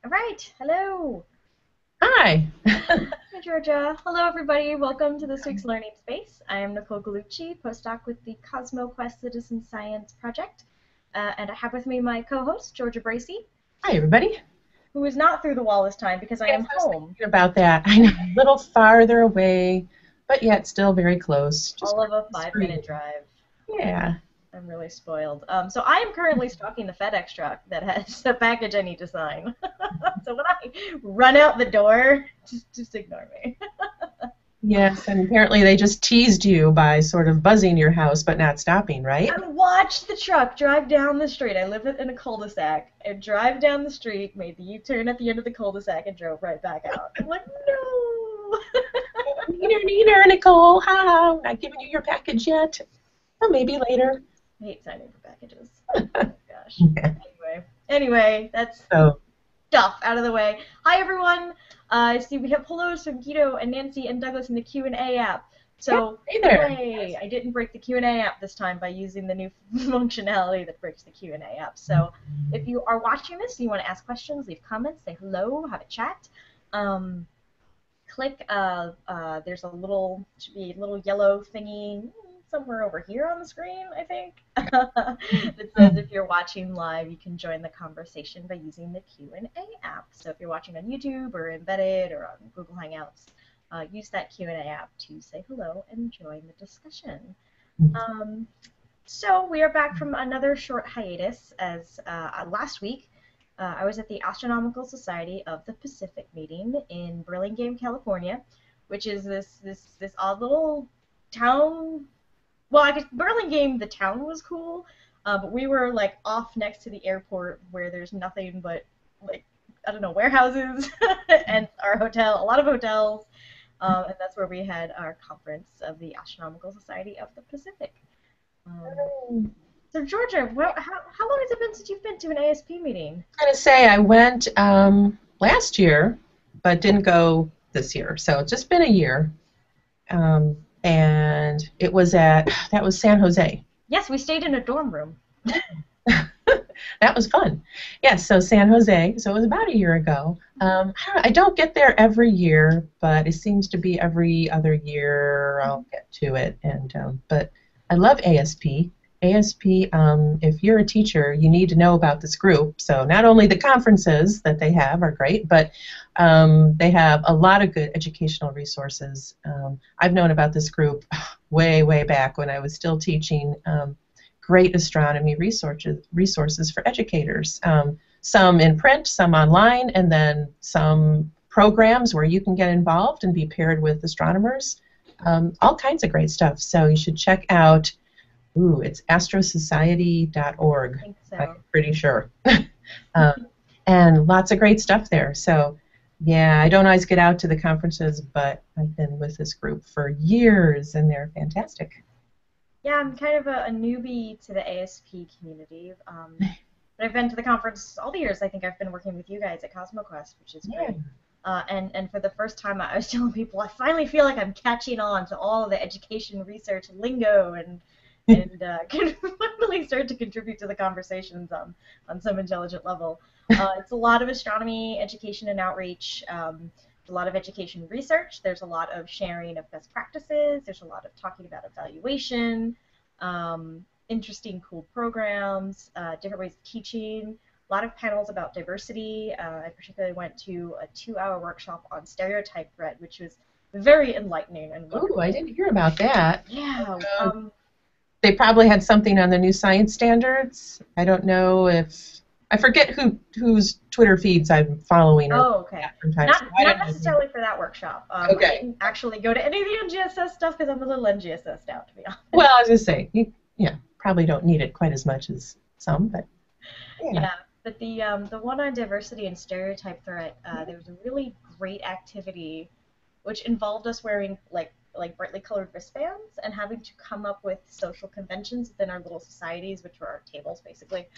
All right. Hello. Hi. Hi, Georgia. Hello, everybody. Welcome to this week's Learning Space. I am Nicole Galucci, postdoc with the Cosmo Quest Citizen Science Project. And I have with me my co-host, Georgia Bracey, Hi, everybody. who is not through the wall this time because I Yes, am I was home. thinking about that. I know, a little farther away, but yet still very close. Just All of a across the 5-minute street. drive. Yeah. I'm really spoiled. So I am currently stalking the FedEx truck that has the package I need to sign. So when I run out the door, just ignore me. Yes, and apparently they just teased you by sort of buzzing your house but not stopping, right? I watched the truck drive down the street. I live in a cul-de-sac. It drive down the street, made the U-turn at the end of the cul-de-sac, and drove right back out. I'm like, no. Neener, Nicole. Ha, not giving you your package yet. Well, maybe later. I hate signing for packages. Oh my gosh. Yeah. Anyway, that's So, stuff out of the way. Hi everyone. I see we have hellos from Guido and Nancy and Douglas in the Q&A app. yeah, So, hey there. yay! I didn't break the Q&A app this time by using the new functionality that breaks the Q&A app. So, if you are watching this and you want to ask questions, leave comments, say hello, have a chat. Click, there's a little, should be a little yellow thingy somewhere over here on the screen, I think, that says if you're watching live, you can join the conversation by using the Q&A app. So if you're watching on YouTube or Embedded or on Google Hangouts, use that Q&A app to say hello and join the discussion. So we are back from another short hiatus as last week I was at the Astronomical Society of the Pacific meeting in Burlingame, California, which is this odd little town. Well, I guess Burlingame, the town was cool, but we were like off next to the airport where there's nothing but like I don't know warehouses and our hotel, a lot of hotels, and that's where we had our conference of the Astronomical Society of the Pacific. So Georgia, how long has it been since you've been to an ASP meeting? I'm going to say I went last year, but didn't go this year. So it's just been a year. And it was that was San Jose. Yes, we stayed in a dorm room. That was fun. Yes, so San Jose. So it was about a year ago. I don't get there every year, but it seems to be every other year I'll get to it. But I love ASP. ASP, if you're a teacher, you need to know about this group. So not only the conferences that they have are great, but they have a lot of good educational resources. I've known about this group way back when I was still teaching. Great astronomy resources for educators. Some in print, some online, and then some programs where you can get involved and be paired with astronomers. All kinds of great stuff. So you should check out. It's astrosociety.org. I think so. I'm pretty sure. And lots of great stuff there. So, yeah, I don't always get out to the conferences, but I've been with this group for years, and they're fantastic. Yeah, I'm kind of a newbie to the ASP community. But I've been to the conference all the years. I think I've been working with you guys at Cosmo Quest, which is great. And for the first time, I was telling people I finally feel like I'm catching on to all the education research lingo and can finally start to contribute to the conversations on some intelligent level. It's a lot of astronomy education and outreach. A lot of education research. There's a lot of sharing of best practices. There's a lot of talking about evaluation, interesting, cool programs, different ways of teaching. A lot of panels about diversity. I particularly went to a 2-hour workshop on stereotype threat, which was very enlightening and wonderful. Ooh, I didn't hear about that. Yeah. They probably had something on the new science standards. I don't know if I forget whose Twitter feeds I'm following. Oh, okay. Not necessarily for that workshop. Okay. I didn't actually go to any of the NGSS stuff because I'm a little NGSS'd out, to be honest. Well, I was going to say, you probably don't need it quite as much as some, but yeah. But the one on diversity and stereotype threat, there was a really great activity which involved us wearing like brightly colored wristbands and having to come up with social conventions within our little societies, which were our tables basically.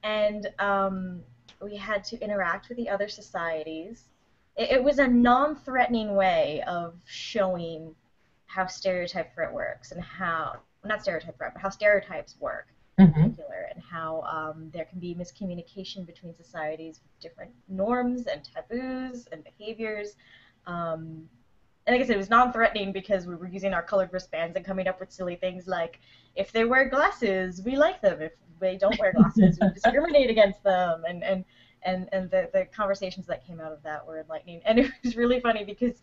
And we had to interact with the other societies. It was a non-threatening way of showing how stereotype threat works and how, not stereotype threat, but how stereotypes work in particular and how there can be miscommunication between societies with different norms and taboos and behaviors. And like I said, it was non-threatening because we were using our colored wristbands and coming up with silly things like, if they wear glasses, we like them. If they don't wear glasses, we discriminate against them. And the conversations that came out of that were enlightening. And it was really funny because,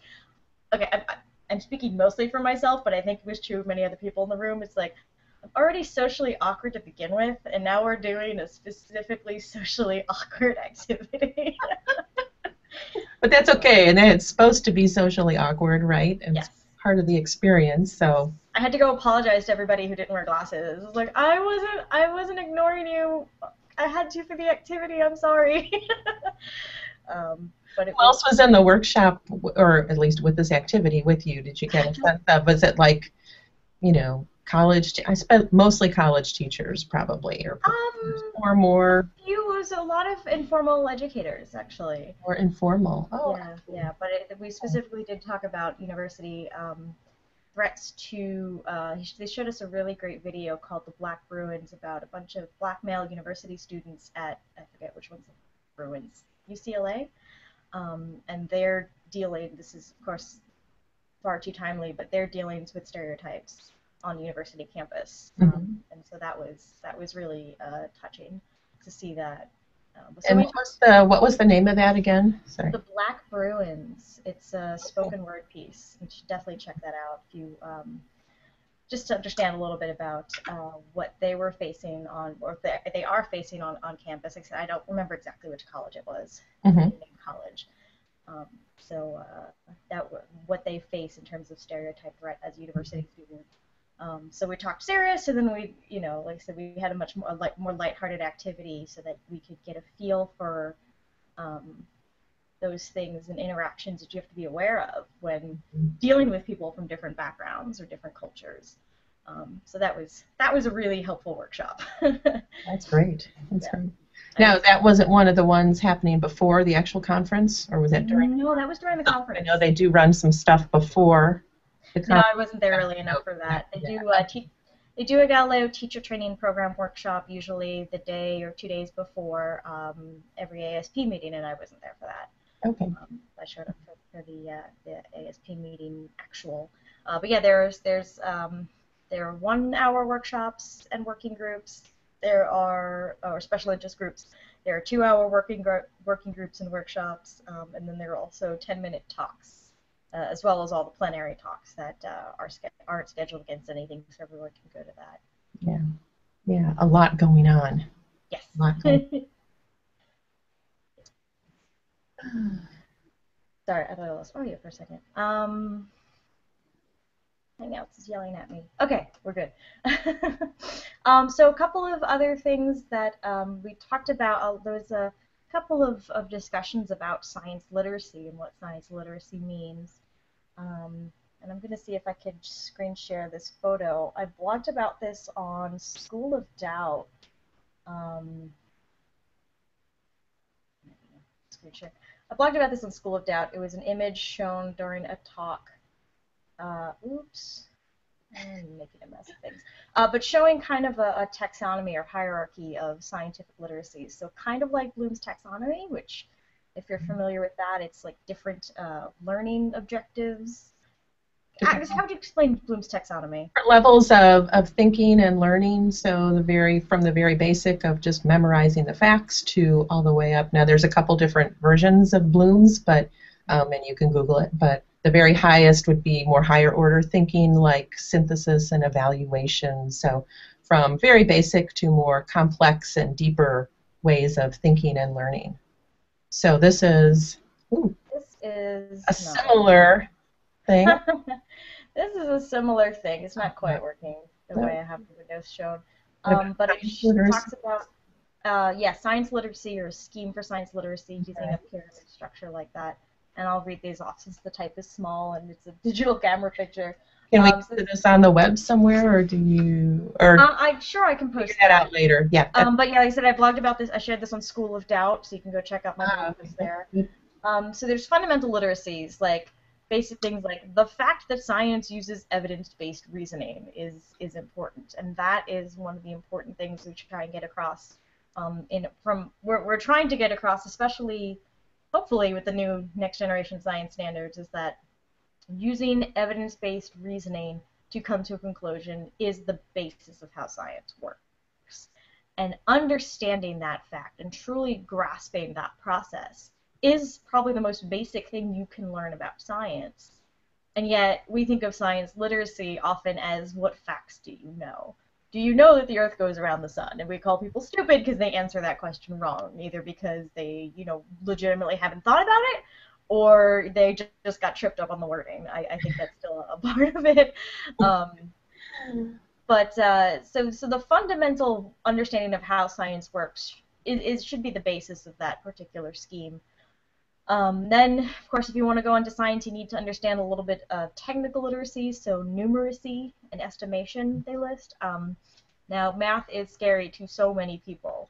okay, I'm speaking mostly for myself, but I think it was true of many other people in the room. It's like, I'm already socially awkward to begin with, and now we're doing a specifically socially awkward activity. But that's okay, and it's supposed to be socially awkward, right? And Yes. It's part of the experience, so. I had to go apologize to everybody who didn't wear glasses. I was like, I wasn't ignoring you. I had to for the activity. I'm sorry. But Who else was in the workshop, or at least with this activity with you? Did you get a sense of, was it like, you know, college? I spent mostly college teachers, probably, or more. It was a lot of informal educators, actually. More informal. Oh. Yeah. But we specifically did talk about university threats to. They showed us a really great video called "The Black Bruins" about a bunch of black male university students at, I forget which one's the Bruins, UCLA, and they're dealing. This is of course far too timely, but their dealings with stereotypes on university campus, and so that was really touching to see that. And what was the name of that again? Sorry. The Black Bruins. It's a spoken word piece. You should definitely check that out if you just to understand a little bit about what they were facing on, or they are facing on campus. Like I said, I don't remember exactly which college it was. College. So what they face in terms of stereotype threat as a university student. So we talked serious, and then we, like I said, we had a much more lighthearted activity so that we could get a feel for those things and interactions that you have to be aware of when dealing with people from different backgrounds or different cultures. So that was a really helpful workshop. That's great. That's great. Now, that wasn't one of the ones happening before the actual conference, or was that during? No, that was during the conference. I know they do run some stuff before. No, I wasn't there early enough for that. They do a Galileo teacher training program workshop usually the day or 2 days before every ASP meeting, and I wasn't there for that. Okay. I showed up for the ASP meeting actual. But yeah, there are 1 hour workshops and working groups. There are or special interest groups. There are 2 hour working groups and workshops, and then there are also 10-minute talks. As well as all the plenary talks that aren't scheduled against anything, so everyone can go to that. Yeah, a lot going on. Yes. A lot going on. Sorry, I thought I lost audio for a second. Hangouts is yelling at me. Okay, we're good. So a couple of other things that we talked about. There was a couple of discussions about science literacy and what science literacy means. And I'm going to see if I could screen share this photo. I blogged about this on School of Doubt. Screen share. I blogged about this on School of Doubt. It was an image shown during a talk. Oops. I'm making a mess of things. But showing kind of a taxonomy or hierarchy of scientific literacies. So kind of like Bloom's taxonomy, which, if you're familiar with that, it's like different learning objectives. How would you explain Bloom's taxonomy? Different levels of thinking and learning. So from the very basic of just memorizing the facts to all the way up. Now there's a couple different versions of Bloom's, but and you can Google it. But the very highest would be more higher order thinking, like synthesis and evaluation. So from very basic to more complex and deeper ways of thinking and learning. So this is a similar thing. This is a similar thing. It's not quite working the way I have the Windows shown. But it talks about science literacy, or a scheme for science literacy, using a pyramid structure like that. And I'll read these off since the type is small and it's a digital camera picture. Can we put this on the web somewhere, or do you? Or sure, I can post that out later. Yeah. But yeah, like I said, I blogged about this. I shared this on School of Doubt, so you can go check out my blog post there. So there's fundamental literacies like basic things like the fact that science uses evidence-based reasoning is important, and that is one of the important things we try and get across. We're trying to get across, especially hopefully with the new next generation science standards, is that using evidence-based reasoning to come to a conclusion is the basis of how science works. And understanding that fact and truly grasping that process is probably the most basic thing you can learn about science. And yet we think of science literacy often as, what facts do you know? Do you know that the Earth goes around the sun? And we call people stupid because they answer that question wrong, either because they, legitimately haven't thought about it, or they just got tripped up on the wording. I think that's still a part of it. So the fundamental understanding of how science works should be the basis of that particular scheme. Then, of course, if you want to go into science, you need to understand a little bit of technical literacy, so numeracy and estimation they list. Now, math is scary to so many people,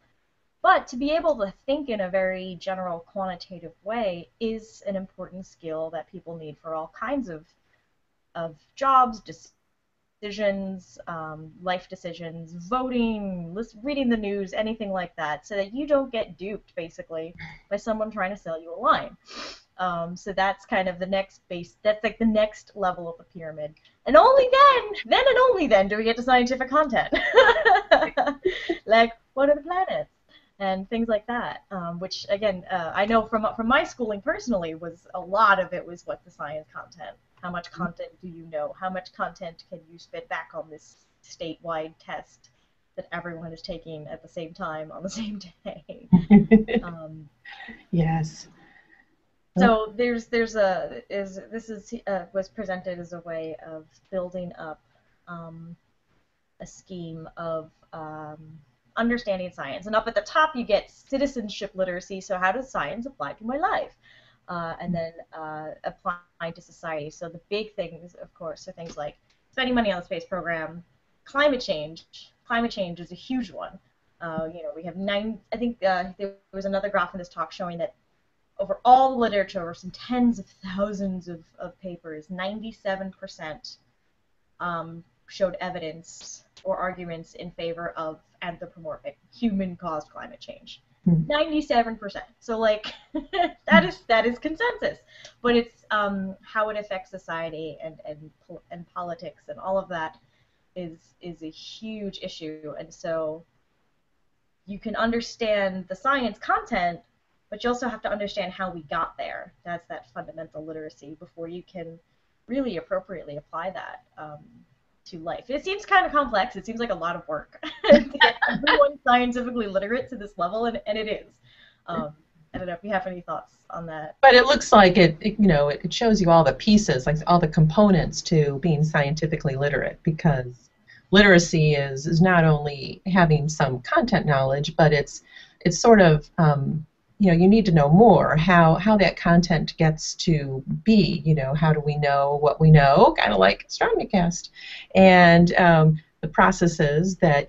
but to be able to think in a very general quantitative way is an important skill that people need for all kinds of jobs, decisions, life decisions, voting, reading the news, anything like that, so that you don't get duped, basically, by someone trying to sell you a line. So that's kind of the next that's like the next level of the pyramid. And only then and only then do we get to scientific content. Like, what are the planets? And things like that, which, again, I know from my schooling personally, a lot of it was what the science content. How much content do you know? How much content can you spit back on this statewide test that everyone is taking at the same time on the same day? Yes. So was presented as a way of building up a scheme of understanding science. And up at the top you get citizenship literacy, so how does science apply to my life? And then applying to society. So the big things, of course, are things like spending money on the space program, climate change. Climate change is a huge one. We have I think there was another graph in this talk showing that over all the literature, over some tens of thousands of papers, 97% showed evidence or arguments in favor of anthropomorphic, human-caused climate change. 97%. So, like, that is consensus. But it's how it affects society and politics and all of that is a huge issue. And so you can understand the science content, but you also have to understand how we got there. That's that fundamental literacy before you can really appropriately apply that to life. It seems kind of complex. It seems like a lot of work to get everyone scientifically literate to this level, and it is. I don't know if you have any thoughts on that. But it looks like it shows you all the pieces, like all the components to being scientifically literate, because literacy is not only having some content knowledge, but it's sort of you need to know more how that content gets to be. How do we know what we know? Kind of like Astronomy Cast, and the processes that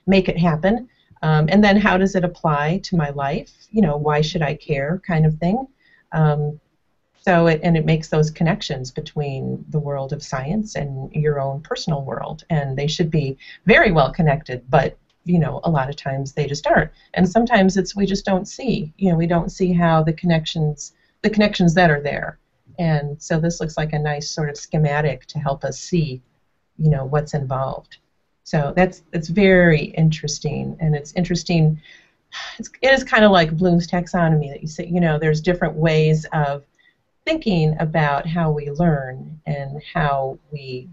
make it happen, and then how does it apply to my life? Why should I care? Kind of thing. So it makes those connections between the world of science and your own personal world, and they should be very well connected, but a lot of times they just aren't. And sometimes we just don't see. We don't see how the connections that are there. And so this looks like a nice sort of schematic to help us see, what's involved. So it's very interesting, and it's interesting. It is kind of like Bloom's taxonomy that you say, there's different ways of thinking about how we learn and how we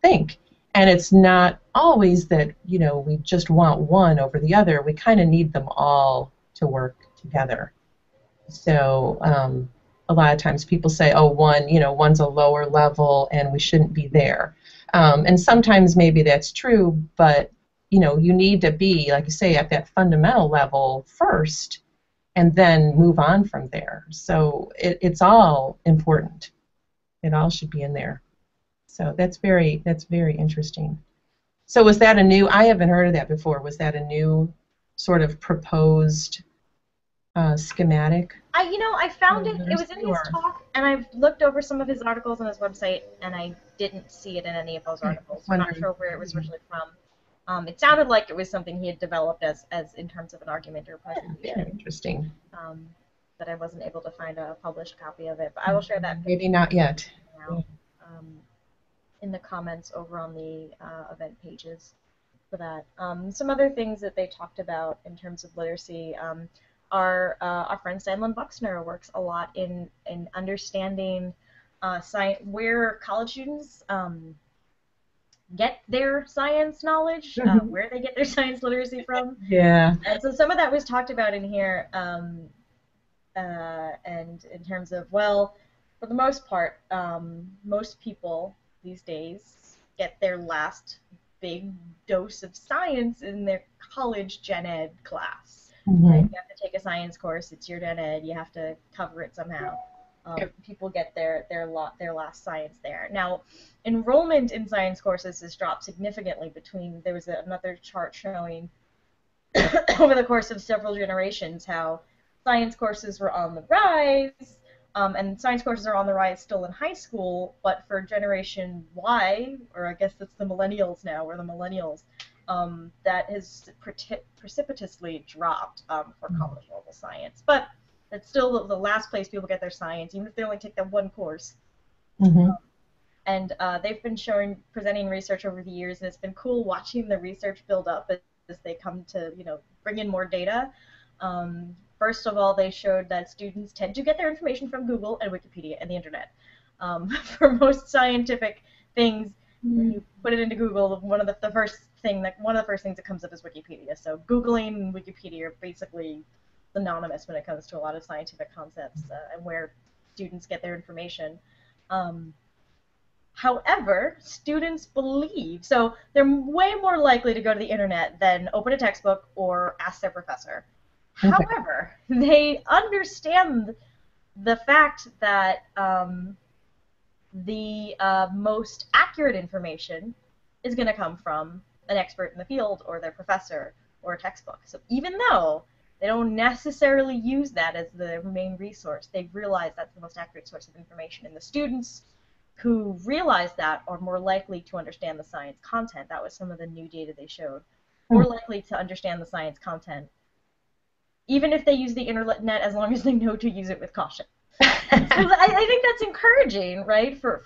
think. And it's not always that, we just want one over the other. We kind of need them all to work together. So a lot of times people say, oh, one's a lower level and we shouldn't be there. And sometimes maybe that's true, but, you need to be, like you say, at that fundamental level first and then move on from there. So it's all important. It all should be in there. So that's very interesting. So was that I haven't heard of that before. Was that a new sort of proposed schematic? I found it. It was in Literacy his or talk, and I've looked over some of his articles on his website, and I didn't see it in any of those okay, I articles. was I'm not wondering. sure where it was originally from. It sounded like it was something he had developed as in terms of an argument or a Yeah, presentation. very interesting. Um, but I wasn't able to find a published copy of it. But I will share that picture Maybe not yet. now in the comments over on the event pages for that. Some other things that they talked about in terms of literacy are our friend Sandlin Buxner works a lot in understanding science, where college students get their science knowledge, where they get their science literacy from. Yeah. And so some of that was talked about in here, and in terms of, well, for the most part, most people these days get their last big dose of science in their college gen ed class. Right? You have to take a science course. It's your gen ed. You have to cover it somehow. People get their last science there. Now, enrollment in science courses has dropped significantly between. There was another chart showing over the course of several generations how science courses were on the rise, and science courses are on the rise still in high school, but for Generation Y, or I guess it's the millennials now, we're the millennials, that has precipitously dropped for college level science. But it's still the last place people get their science, even if they only take that one course. And they've been presenting research over the years, and it's been cool watching the research build up as they come to, bring in more data. First of all, they showed that students tend to get their information from Google and Wikipedia and the internet. For most scientific things, when you put it into Google, one of the first things that comes up is Wikipedia. So Googling and Wikipedia are basically synonymous when it comes to a lot of scientific concepts and where students get their information. However, students believe, so they're way more likely to go to the internet than open a textbook or ask their professor. Okay. However, they understand the fact that the most accurate information is going to come from an expert in the field or their professor or a textbook. So even though they don't necessarily use that as the main resource, they realize that's the most accurate source of information, and the students who realize that are more likely to understand the science content. That was some of the new data they showed. More likely to understand the science content, even if they use the internet, as long as they know to use it with caution. So I think that's encouraging, right? For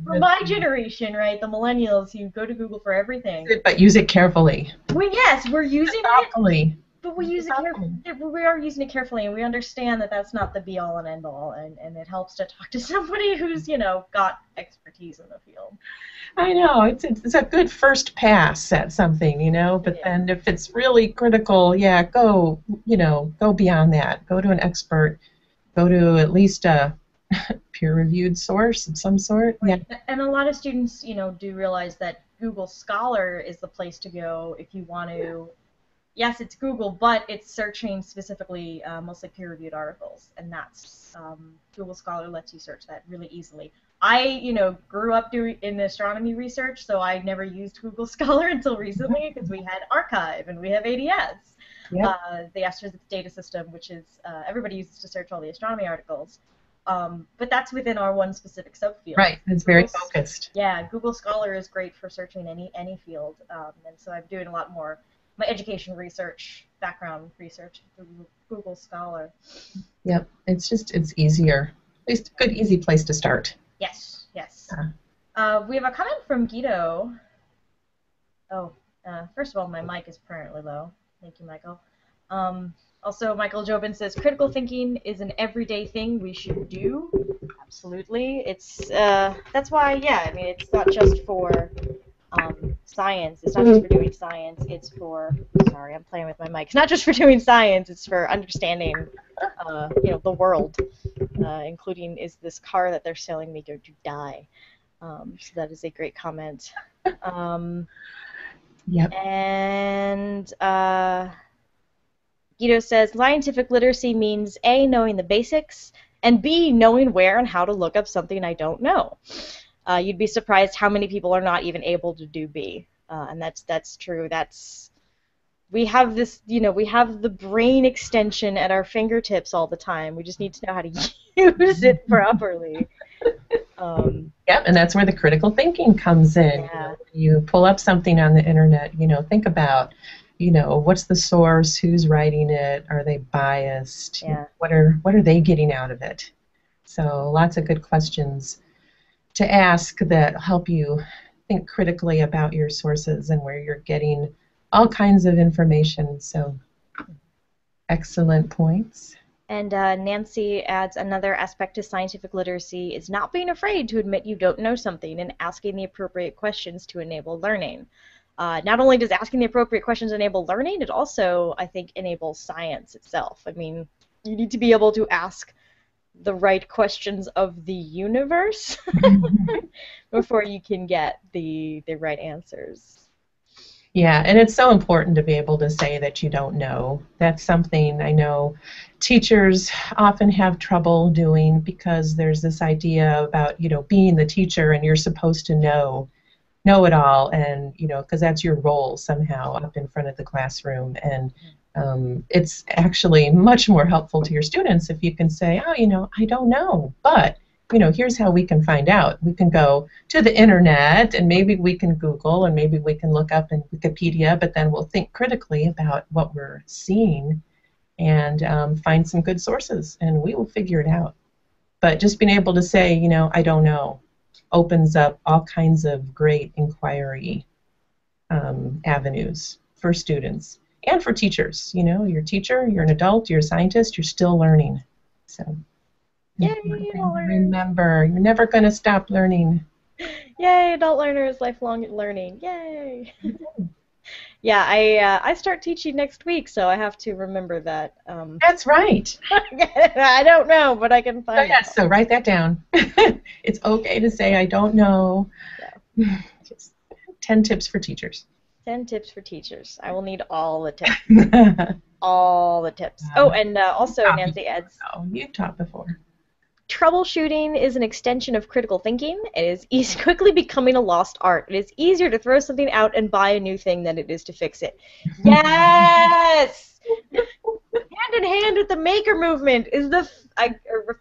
my generation, right? The millennials who go to Google for everything. But use it carefully. Yes, we're using it. But we use it carefully. We are using it carefully, and we understand that that's not the be-all and end-all, and it helps to talk to somebody who's, got expertise in the field. I know, it's a good first pass at something, but then if it's really critical, go beyond that. Go to an expert. Go to at least a peer-reviewed source of some sort. Right. Yeah. And a lot of students, do realize that Google Scholar is the place to go if you want to. Yes, it's Google, but it's searching specifically mostly peer-reviewed articles, and that's Google Scholar lets you search that really easily. I, grew up in astronomy research, so I never used Google Scholar until recently because we had Archive and we have ADS, the Astrophysics data system, which is everybody uses to search all the astronomy articles. But that's within our one specific subfield. Right, it's very focused. Yeah, Google Scholar is great for searching any field, and so I'm doing a lot more. My education research, background research through Google Scholar. Yep, it's easier. At least a good, easy place to start. Yes. We have a comment from Guido. First of all, my mic is permanently low. Thank you, Michael. Also, Michael Jobin says, critical thinking is an everyday thing we should do. Absolutely. It's that's why, it's not just for science. It's not just for doing science. It's for, sorry, I'm playing with my mic. It's not just for doing science. It's for understanding, the world, including, is this car that they're selling me going to die? So that is a great comment. And Guido says, scientific literacy means A, knowing the basics, and B, knowing where and how to look up something I don't know. You'd be surprised how many people are not even able to do B, and that's true. That's we have this, we have the brain extension at our fingertips all the time. We just need to know how to use it properly. Yep, and that's where the critical thinking comes in. Yeah. You pull up something on the internet, think about, what's the source, who's writing it, are they biased, Yeah. what are they getting out of it? So lots of good questions to ask that help you think critically about your sources and where you're getting all kinds of information. So excellent points. And Nancy adds, another aspect to scientific literacy is not being afraid to admit you don't know something and asking the appropriate questions to enable learning. Not only does asking the appropriate questions enable learning, it also, I think, enables science itself. I mean, you need to be able to ask the right questions of the universe before you can get the right answers. Yeah, and it's so important to be able to say that you don't know. That's something I know teachers often have trouble doing because there's this idea about, being the teacher and you're supposed to know it all, and, because that's your role somehow up in front of the classroom. And it's actually much more helpful to your students if you can say, oh, I don't know, but here's how we can find out. We can go to the internet, and maybe we can Google, and maybe we can look up in Wikipedia, but then we'll think critically about what we're seeing and find some good sources, and we will figure it out. But just being able to say, I don't know, opens up all kinds of great inquiry avenues for students and for teachers. You're a teacher, you're an adult, you're a scientist, you're still learning. So. Yay, remember, you're never going to stop learning. Yay, adult learners, lifelong learning. Yay. Yeah, I start teaching next week, so I have to remember that. That's right. I don't know, but I can find out. So write that down. It's okay to say I don't know. Yeah. Just 10 tips for teachers. 10 tips for teachers. I will need all the tips. All the tips. Oh, and also Nancy adds. Oh, you've taught before. Troubleshooting is an extension of critical thinking. It is quickly becoming a lost art. It is easier to throw something out and buy a new thing than it is to fix it. Yes! Hand in hand with the maker movement is the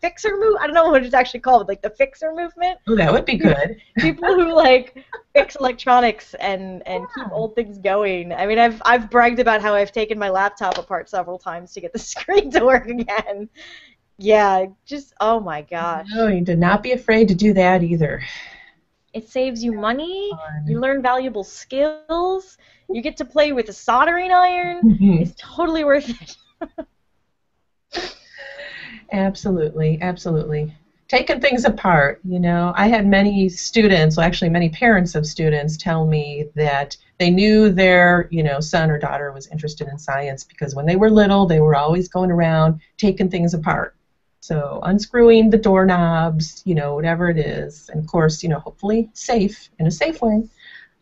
fixer move. I don't know what it's actually called, like the fixer movement. Oh, that would be good. People who fix electronics and keep old things going. I mean, I've bragged about how I've taken my laptop apart several times to get the screen to work again. Yeah, just, oh my gosh. No, you did not be afraid to do that either. It saves you money, you learn valuable skills, you get to play with a soldering iron. It's totally worth it. Absolutely, absolutely. Taking things apart, I had many students, well, actually many parents of students tell me that they knew their, son or daughter was interested in science because when they were little, they were always going around taking things apart. So unscrewing the doorknobs, whatever it is, and of course, hopefully safe, in a safe way,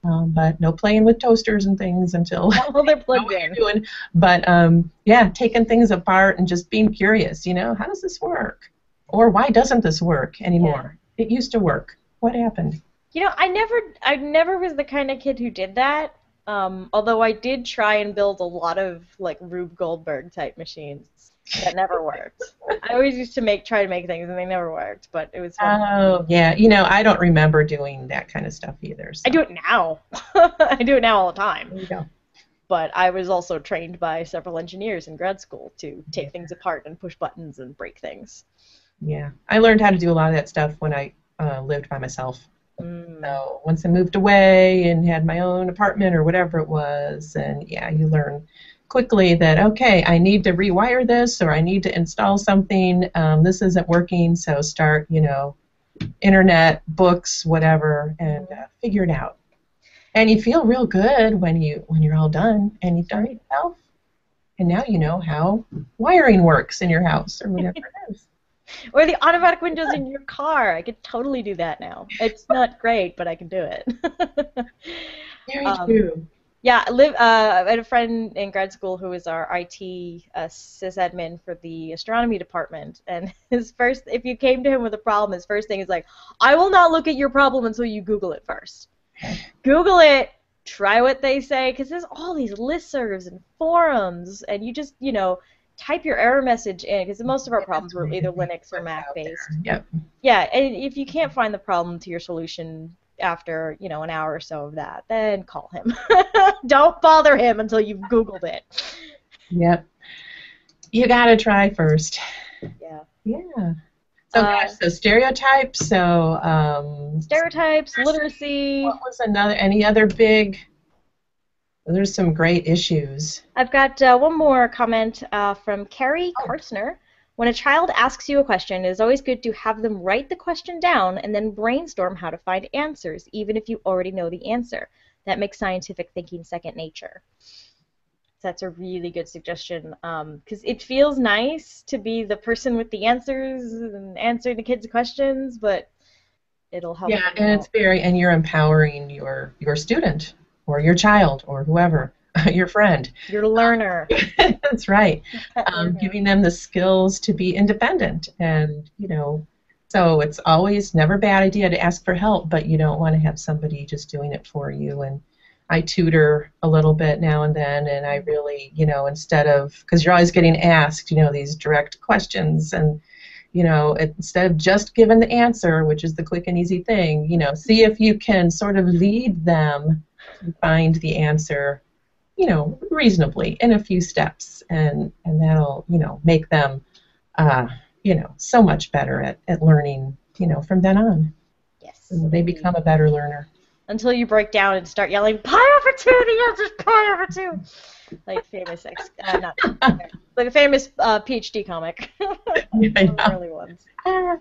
but no playing with toasters and things until they're plugged in. Doing. But yeah, taking things apart and just being curious, how does this work? Or why doesn't this work anymore? Yeah. It used to work. What happened? I never was the kind of kid who did that. Although I did try and build a lot of Rube Goldberg type machines. That never worked. I always used to try to make things and they never worked, but it was fun. Oh, yeah. I don't remember doing that kind of stuff either. So. I do it now. I do it now all the time. There you go. But I was also trained by several engineers in grad school to take things apart and push buttons and break things. Yeah. I learned how to do a lot of that stuff when I lived by myself. So once I moved away and had my own apartment or whatever it was, and yeah, you learn quickly that, okay, I need to rewire this or I need to install something. This isn't working, so start, internet, books, whatever, and figure it out. And you feel real good when you're all done and you've done it yourself. And now you know how wiring works in your house or whatever it is. Or the automatic windows in your car. I could totally do that now. It's not great, but I can do it. Very true. Yeah, I had a friend in grad school who was our IT sysadmin for the astronomy department, and if you came to him with a problem, his first thing is I will not look at your problem until you Google it first. Google it, try what they say, because there's all these listservs and forums, and you just, type your error message in, because most of our problems were either Linux or Mac based. Yep. Yeah, and if you can't find the problem to your solution after, an hour or so of that, then call him. Don't bother him until you've Googled it. Yep. You gotta try first. Yeah. Yeah. So, so stereotypes. So. Stereotypes, literacy. What was any other big? There's some great issues. I've got one more comment from Carrie Karstner. When a child asks you a question, it is always good to have them write the question down and then brainstorm how to find answers, even if you already know the answer. That makes scientific thinking second nature. So that's a really good suggestion, because it feels nice to be the person with the answers and answering the kids' questions, but it'll help. Yeah, and it's and you're empowering your student or your child or whoever, your friend. Your learner. That's right. Giving them the skills to be independent, and so it's always never a bad idea to ask for help, but you don't want to have somebody just doing it for you. And I tutor a little bit now and then, and I really, instead of, because you're always getting asked, these direct questions, and instead of just giving the answer, which is the quick and easy thing, see if you can sort of lead them to find the answer, reasonably in a few steps, and that'll, make them, so much better at learning, from then on. Yes. And they become a better learner. Until you break down and start yelling, pi/2, the answer's pi/2. Like famous, like a famous PhD comic. Yeah. Early ones. All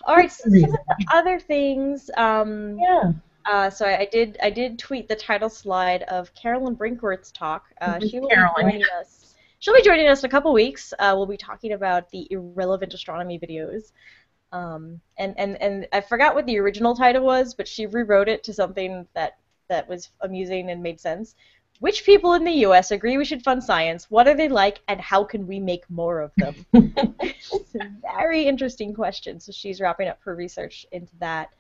right, so some of the other things. So I did tweet the title slide of Carolyn Brinkworth's talk. She'll be joining us in a couple weeks. We'll be talking about the irrelevant astronomy videos. And I forgot what the original title was, but she rewrote it to something that was amusing and made sense. Which people in the U.S. agree we should fund science? What are they like, and how can we make more of them? It's a very interesting question. So she's wrapping up her research into that.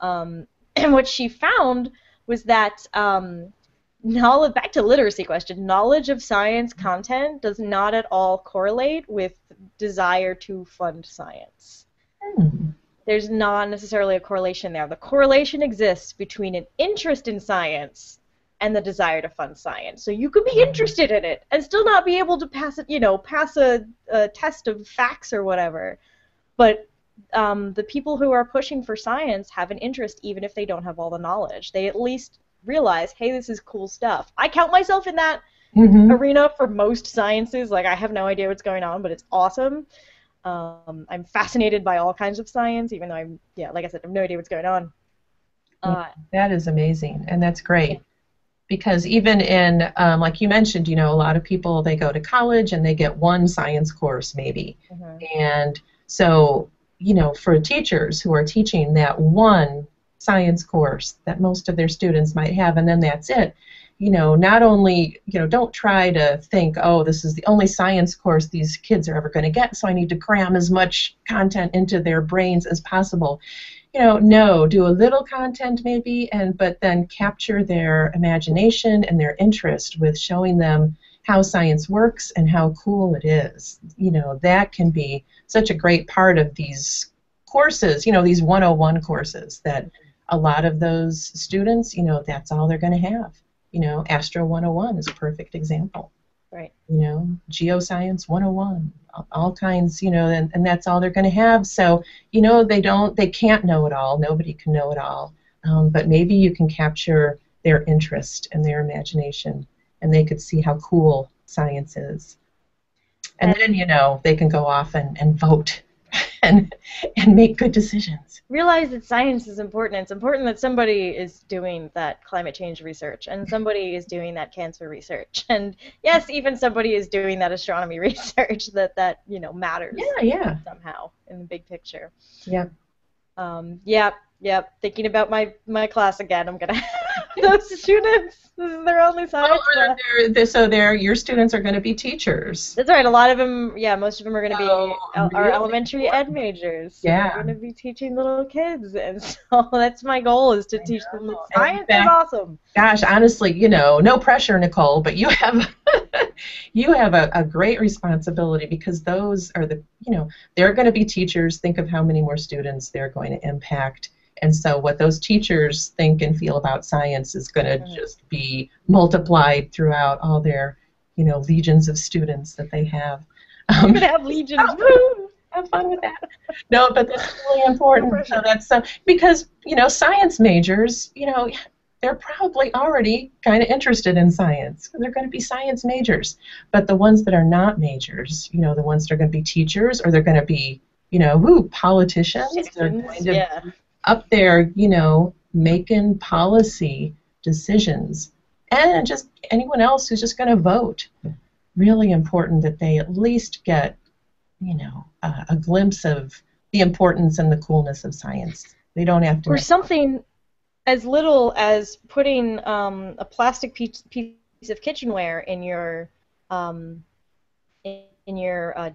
And what she found was that back to literacy question, knowledge of science content does not at all correlate with desire to fund science. There's not necessarily a correlation there. The correlation exists between an interest in science and the desire to fund science. So you could be interested in it and still not be able to pass it, pass a test of facts or whatever. But the people who are pushing for science have an interest even if they don't have all the knowledge. They at least realize, hey, this is cool stuff. I count myself in that arena for most sciences. Like, I have no idea what's going on, but it's awesome. I'm fascinated by all kinds of science, even though like I said, I have no idea what's going on. That is amazing, and that's great. Yeah. Because even in, like you mentioned, a lot of people, they go to college and they get one science course maybe. And so, for teachers who are teaching that one science course that most of their students might have, and then that's it, not only, don't try to think, oh, this is the only science course these kids are ever going to get, so I need to cram as much content into their brains as possible. No, do a little content maybe, but then capture their imagination and their interest with showing them how science works and how cool it is. That can be such a great part of these courses, these 101 courses that a lot of those students, that's all they're going to have. Astro 101 is a perfect example. Right. Geoscience 101, all kinds, and that's all they're going to have. So, they can't know it all. Nobody can know it all. But maybe you can capture their interest and their imagination, and they could see how cool science is. And then, they can go off and vote and make good decisions. Realize that science is important. It's important that somebody is doing that climate change research, and somebody is doing that cancer research, and yes, even somebody is doing that astronomy research that matters. Yeah. Somehow in the big picture. Yeah. Yep. Thinking about my class again. I'm gonna have those students. This is their only science class. So your students are going to be teachers. That's right. A lot of them, yeah, most of them are going to be Really elementary ed majors. So yeah. they're going to be teaching little kids, and so that's my goal, is to teach them that science is awesome. Gosh, honestly, no pressure, Nicole, but you have you have a great responsibility, because those are they're going to be teachers. Think of how many more students they're going to impact. And so what those teachers think and feel about science is going to just be multiplied throughout all their, legions of students that they have. You're going to have legions. Have fun with that. No, but that's really important. So that's because, science majors, they're probably already kind of interested in science. They're going to be science majors. But the ones that are not majors, the ones that are going to be teachers, or they're going to be, politicians. They're going to be up there, making policy decisions. And just anyone else who's just going to vote. Really important that they at least get, a glimpse of the importance and the coolness of science. They don't have to. Or something as little as putting a plastic piece of kitchenware in your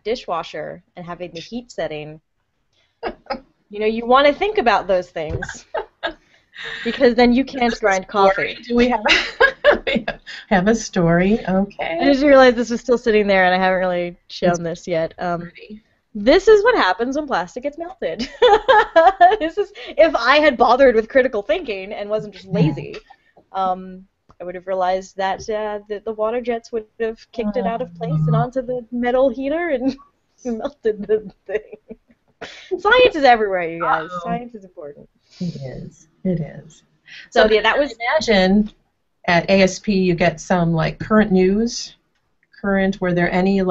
dishwasher and having the heat setting. You want to think about those things, because then you can't grind coffee. Do we have a story? Okay. I just realized this was still sitting there, and I haven't really shown this yet. This is what happens when plastic gets melted. This is, if I had bothered with critical thinking and wasn't just lazy, I would have realized that the water jets would have kicked it out of place and onto the metal heater and melted the thing. Science is everywhere, you guys. Science is important. It is. It is. So yeah, that was. Imagine at ASP you get some current news. Were there any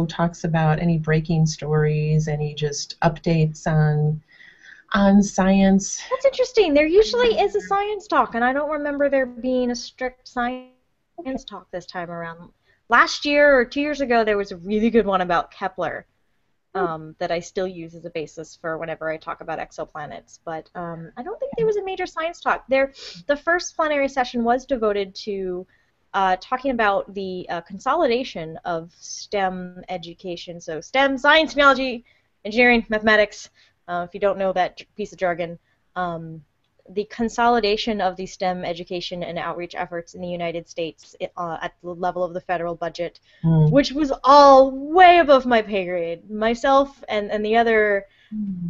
talks about any breaking stories, any just updates on science? That's interesting. There usually is a science talk, and I don't remember there being a strict science talk this time around. Last year or 2 years ago, there was a really good one about Kepler. That I still use as a basis for whenever I talk about exoplanets, but I don't think there was a major science talk. The first plenary session was devoted to talking about the consolidation of STEM education, so STEM, science, technology, engineering, mathematics. If you don't know that piece of jargon, the consolidation of the STEM education and outreach efforts in the United States at the level of the federal budget, which was all way above my pay grade. Myself and the other,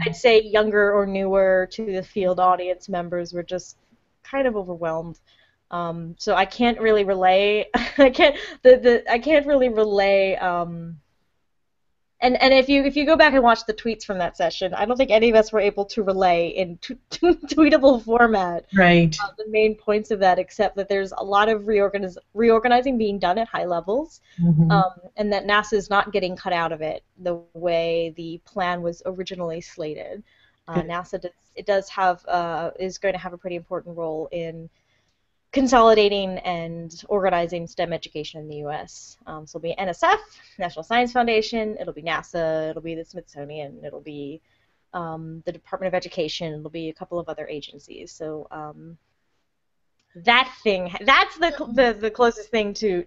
I'd say, younger or newer to the field audience members were just kind of overwhelmed. So I can't really relay. I can't really relay. And if you go back and watch the tweets from that session, I don't think any of us were able to relay in tweetable format the main points of that, except that there's a lot of reorganizing being done at high levels, and that NASA is not getting cut out of it the way the plan was originally slated. NASA is going to have a pretty important role in consolidating and organizing STEM education in the U.S. So it'll be NSF, National Science Foundation, it'll be NASA, it'll be the Smithsonian, it'll be the Department of Education, it'll be a couple of other agencies. So that's the closest thing to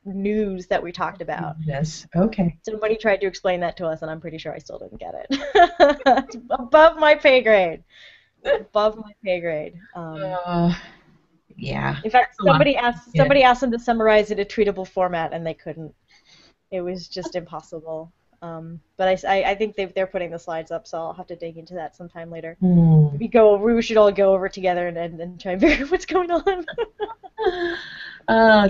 news that we talked about. Yes, okay. Somebody tried to explain that to us, and I'm pretty sure I still didn't get it. It's above my pay grade. Above my pay grade. Yeah. In fact, somebody asked them to summarize it in a tweetable format, and they couldn't. It was just impossible. But I think they're putting the slides up, so I'll have to dig into that sometime later. We should all go over together and try and figure out what's going on.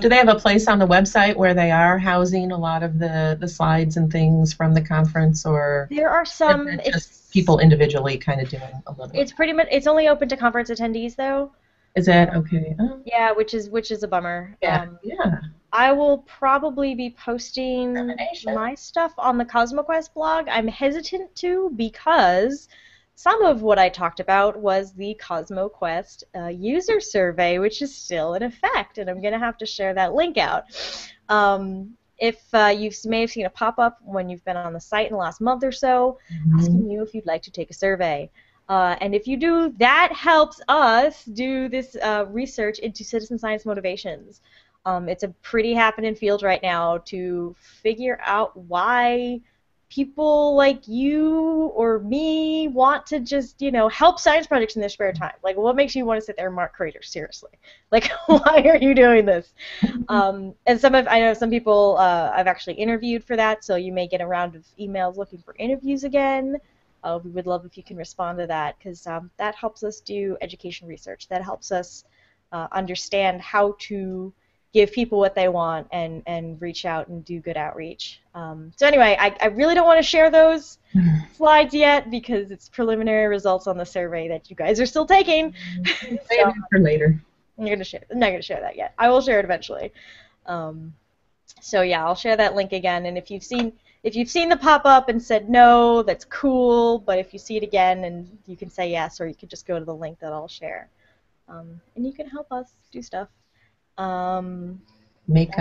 Do they have a place on the website where they are housing a lot of the slides and things from the conference, or there are some? Just people individually kind of doing a little. It's pretty much. It's only open to conference attendees, though. Is it okay? Yeah, which is a bummer. Yeah. I will probably be posting my stuff on the Cosmo Quest blog. I'm hesitant to, because some of what I talked about was the Cosmo Quest user survey, which is still in effect, and I'm going to have to share that link out. If you may have seen a pop-up when you've been on the site in the last month or so, asking you if you'd like to take a survey. And if you do, that helps us do this research into citizen science motivations. It's a pretty happening field right now to figure out why people like you or me want to just, help science projects in their spare time. Like, what makes you want to sit there and mark craters? Seriously. Like, why are you doing this? And I know some people I've actually interviewed for that, so you may get a round of emails looking for interviews again. We would love if you can respond to that, because that helps us do education research. That helps us understand how to give people what they want and reach out and do good outreach. So anyway, I really don't want to share those slides yet because it's preliminary results on the survey that you guys are still taking. Save it for later. I'm not going to share that yet. I will share it eventually. So yeah, I'll share that link again. And if you've seen the pop-up and said no, that's cool. But if you see it again, and you can say yes, or you can just go to the link that I'll share. And you can help us do stuff. Make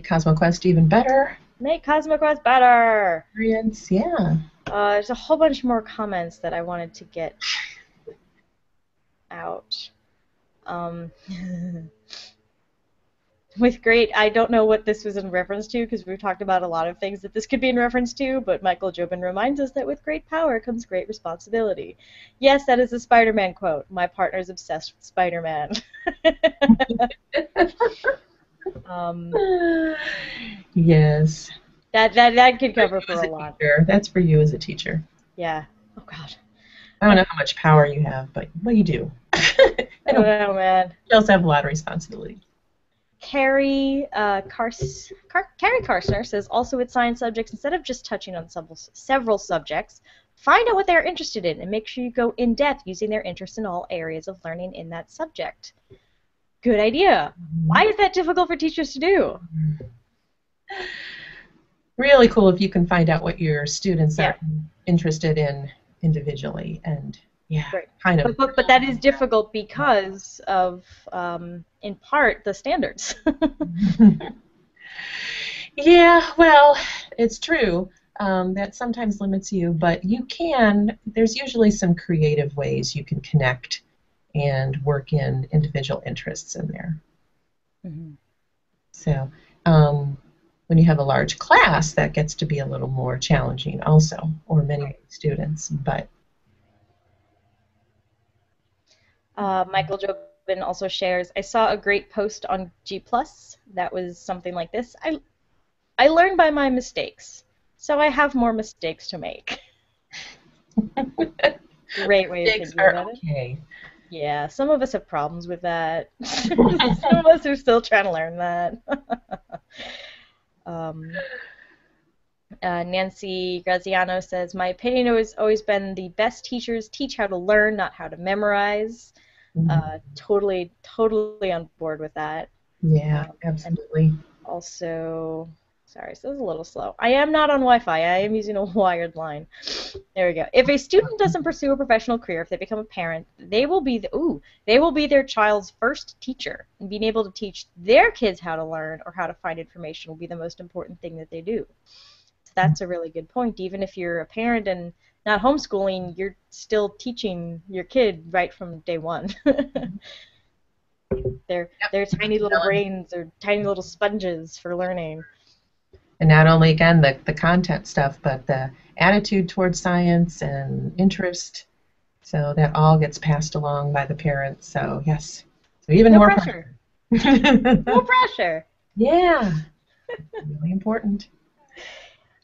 Cosmo Quest even better. Make Cosmo Quest better. Yeah. There's a whole bunch more comments that I wanted to get out. With great, I don't know what this was in reference to, because we've talked about a lot of things that this could be in reference to, but Michael Jobin reminds us that with great power comes great responsibility. Yes, that is a Spider-Man quote. My partner's obsessed with Spider-Man. Yes. That could cover for a lot. That's for you as a teacher. Yeah. Oh, God. I don't know how much power you have, but well, you do. I don't know, man. You also have a lot of responsibility. Carrie Karstner says, also with science subjects, instead of just touching on several subjects, find out what they're interested in and make sure you go in depth using their interest in all areas of learning in that subject. Good idea. Why is that difficult for teachers to do? Really cool if you can find out what your students are interested in individually, and kind of. But that is difficult because of, in part, the standards. Yeah, well, it's true. That sometimes limits you, but you can. There's usually some creative ways you can connect and work in individual interests in there. Mm-hmm. So when you have a large class, that gets to be a little more challenging also, or many students. But Michael Jobin also shares, I saw a great post on G+, that was something like this. I learn by my mistakes, so I have more mistakes to make. Great way of thinking about it. Yeah, some of us have problems with that. Some of us are still trying to learn that. Nancy Graziano says, my opinion has always been the best teachers teach how to learn, not how to memorize. Totally on board with that. Yeah, absolutely. Also, sorry, so this is a little slow. I am not on Wi-Fi. I am using a wired line. There we go. If a student doesn't pursue a professional career, if they become a parent, they will be their child's first teacher. And being able to teach their kids how to learn or how to find information will be the most important thing that they do. So that's a really good point. Even if you're a parent and not homeschooling, you're still teaching your kid right from day one. They're tiny little brains or tiny little sponges for learning. And not only, again, the content stuff, but the attitude towards science and interest. So that all gets passed along by the parents. So, yes. So even more pressure. No pressure. Yeah. Really important.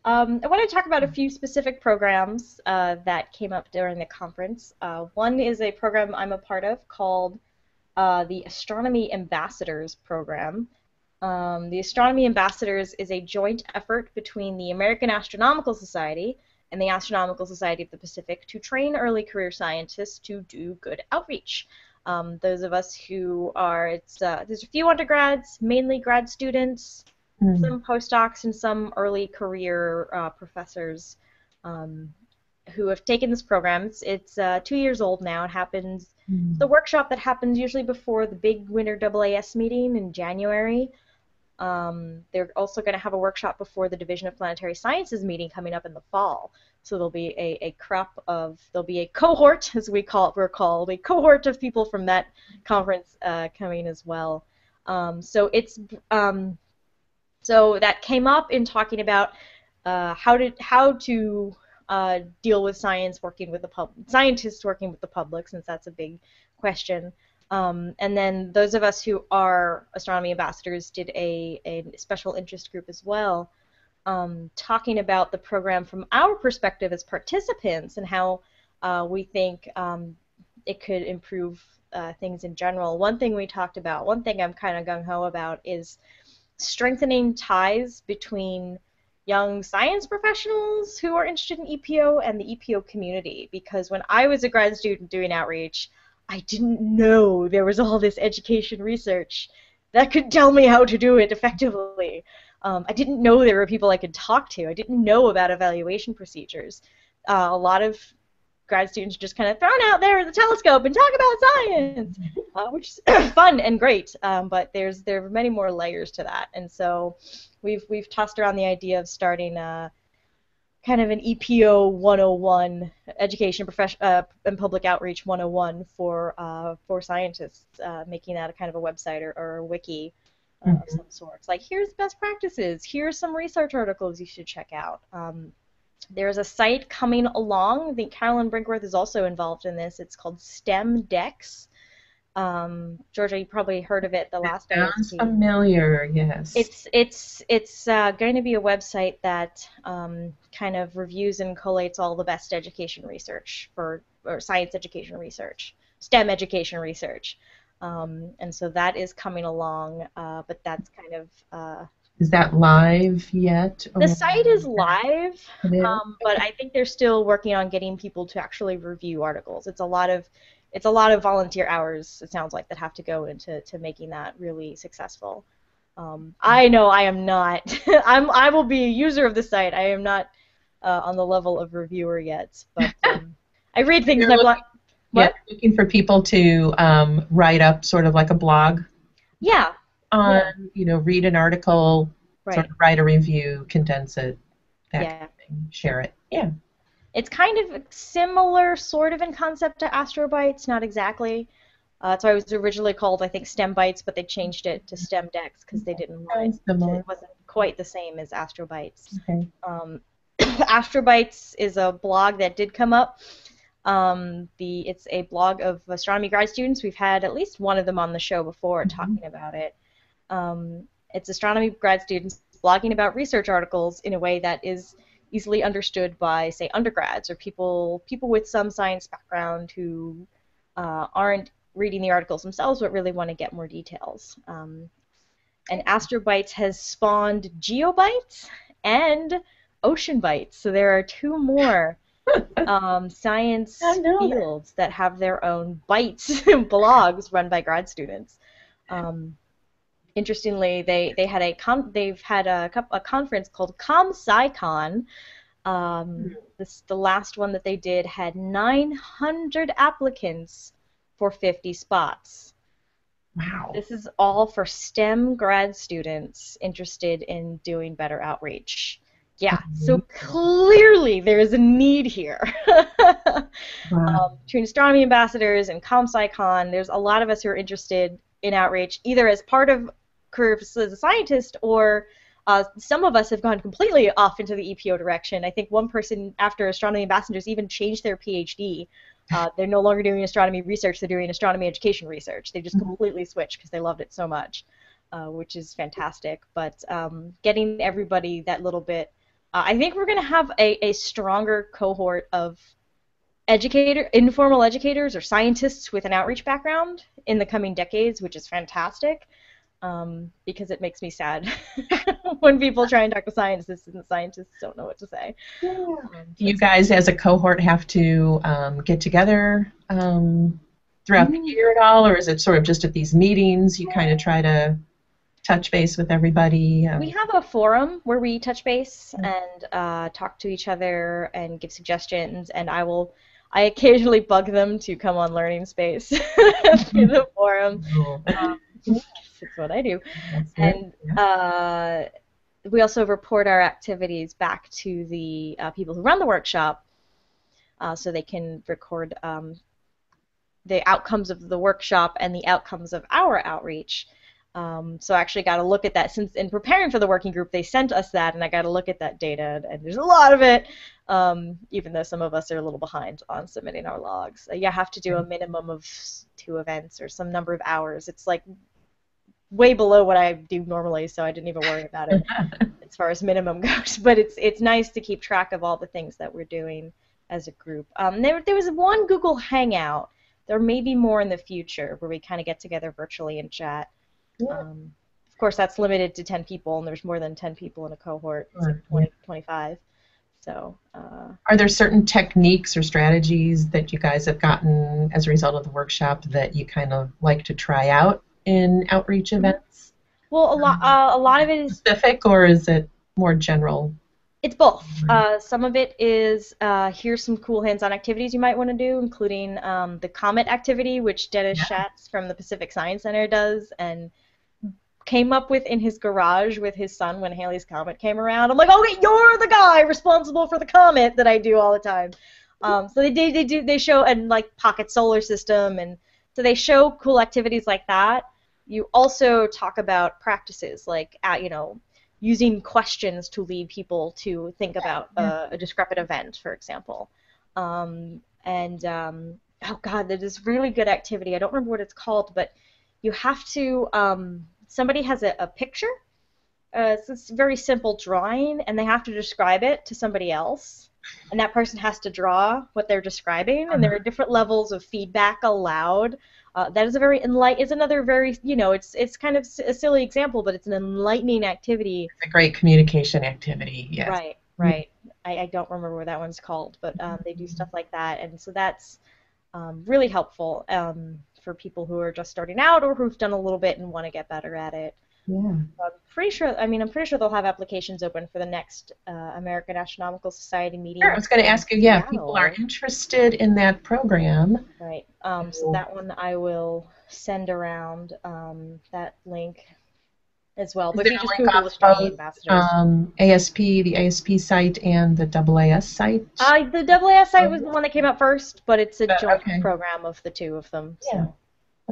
I want to talk about a few specific programs that came up during the conference. One is a program I'm a part of called the Astronomy Ambassadors program. The Astronomy Ambassadors is a joint effort between the American Astronomical Society and the Astronomical Society of the Pacific to train early career scientists to do good outreach. Those of us who are, there's a few undergrads, mainly grad students, some postdocs, and some early career professors who have taken this program. It's 2 years old now. It happens, the workshop that happens usually before the big winter AAS meeting in January. They're also going to have a workshop before the Division of Planetary Sciences meeting coming up in the fall. So there'll be there'll be a cohort, as we're called, a cohort of people from that conference coming as well. So that came up in talking about how to deal with scientists working with the public, since that's a big question. And then those of us who are astronomy ambassadors did a special interest group as well, talking about the program from our perspective as participants and how we think it could improve things in general. One thing we talked about, one thing I'm kind of gung-ho about, is strengthening ties between young science professionals who are interested in EPO and the EPO community. Because when I was a grad student doing outreach, I didn't know there was all this education research that could tell me how to do it effectively. I didn't know there were people I could talk to. I didn't know about evaluation procedures. A lot of grad students just kind of thrown out there with the telescope and talk about science, which is fun and great, but there are many more layers to that. And so we've tossed around the idea of starting kind of an EPO 101, education and public outreach 101 for scientists, making that a kind of a website or a wiki of some sort. It's like, here's best practices, here's some research articles you should check out. There's a site coming along. I think Carolyn Brinkworth is also involved in this. It's called STEM Dex. Georgia, you probably heard of it the last time. Sounds familiar, yes. It's going to be a website that kind of reviews and collates all the best education research or science education research, STEM education research. And so that is coming along, but that's kind of... is that live yet? The site is live, but I think they're still working on getting people to actually review articles. It's a lot of volunteer hours, it sounds like, that have to go into making that really successful. I know I am not. I will be a user of the site. I am not on the level of reviewer yet, but I read things. Yeah, looking for people to write up sort of like a blog. Yeah. Read an article, right. Sort of write a review, condense it, that yeah. kind of thing, share it. Yeah. It's kind of similar, sort of, in concept to Astro Bites, not exactly. So it was originally called, I think, STEM Bites, but they changed it to STEM Dex because they didn't want it. It wasn't quite the same as Astro Bites. Okay. Astro Bites is a blog that did come up. It's a blog of astronomy grad students. We've had at least one of them on the show before talking about it. It's astronomy grad students blogging about research articles in a way that is easily understood by, say, undergrads or people with some science background who aren't reading the articles themselves but really want to get more details. And Astro Bites has spawned GeoBites and Ocean Bites, so there are two more science fields that have their own bites blogs run by grad students. Interestingly, they've had a conference called ComSciCon. The last one that they did had 900 applicants for 50 spots. Wow. This is all for STEM grad students interested in doing better outreach. Yeah, so clearly there is a need here. Wow. Between Astronomy Ambassadors and ComSciCon, there's a lot of us who are interested in outreach, either as part of careers as a scientist, or some of us have gone completely off into the EPO direction. I think one person, after Astronomy Ambassadors, even changed their PhD. They're no longer doing astronomy research, they're doing astronomy education research. They just completely switched because they loved it so much, which is fantastic. But getting everybody that little bit, I think we're going to have a stronger cohort of informal educators or scientists with an outreach background in the coming decades, which is fantastic, because it makes me sad when people try and talk to scientists and scientists don't know what to say. Yeah. Do you guys as a cohort have to get together throughout the year at all, or is it sort of just at these meetings you kind of try to touch base with everybody? We have a forum where we touch base and talk to each other and give suggestions, and I occasionally bug them to come on Learning Space through the forum. it's what I do. That's And it. Yeah. we also report our activities back to the people who run the workshop, so they can record the outcomes of the workshop and the outcomes of our outreach. So I actually got to look at that, since in preparing for the working group they sent us that, and I got to look at that data, and there's a lot of it, even though some of us are a little behind on submitting our logs. You have to do a minimum of 2 events or some number of hours. It's like way below what I do normally, so I didn't even worry about it as far as minimum goes. But it's nice to keep track of all the things that we're doing as a group. There was one Google Hangout. There may be more in the future where we kind of get together virtually and chat. Yeah. Of course, that's limited to 10 people, and there's more than 10 people in a cohort, Sure. like 20, 25. So, are there certain techniques or strategies that you guys have gotten as a result of the workshop that you kind of like to try out in outreach events? Well, a lot of it is specific, or is it more general? It's both. Some of it is here's some cool hands-on activities you might want to do, including the Comet activity, which Dennis Schatz from the Pacific Science Center does and came up with in his garage with his son when Halley's Comet came around. I'm like, okay, you're the guy responsible for the comet that I do all the time. So they show, and like Pocket Solar System, and so they show cool activities like that. You also talk about practices like using questions to lead people to think about a discrepant event, for example. Oh God, there's this really good activity. I don't remember what it's called, but you have to, somebody has a picture. It's this very simple drawing, and they have to describe it to somebody else. And that person has to draw what they're describing, and there are different levels of feedback allowed. That is another very, it's kind of a silly example, but it's an enlightening activity. It's a great communication activity, yes. Right. I don't remember what that one's called, but they do stuff like that, and so that's really helpful for people who are just starting out or who've done a little bit and want to get better at it. Yeah. I'm pretty sure they'll have applications open for the next American Astronomical Society meeting. Sure, I was going to ask you, if people are interested in that program. Right. So that one I will send around that link as well. But if you just Google Astronomy Ambassadors. the ASP site and the AAS site? The AAS site was the one that came out first, but it's a joint program of the two of them. So. Yeah.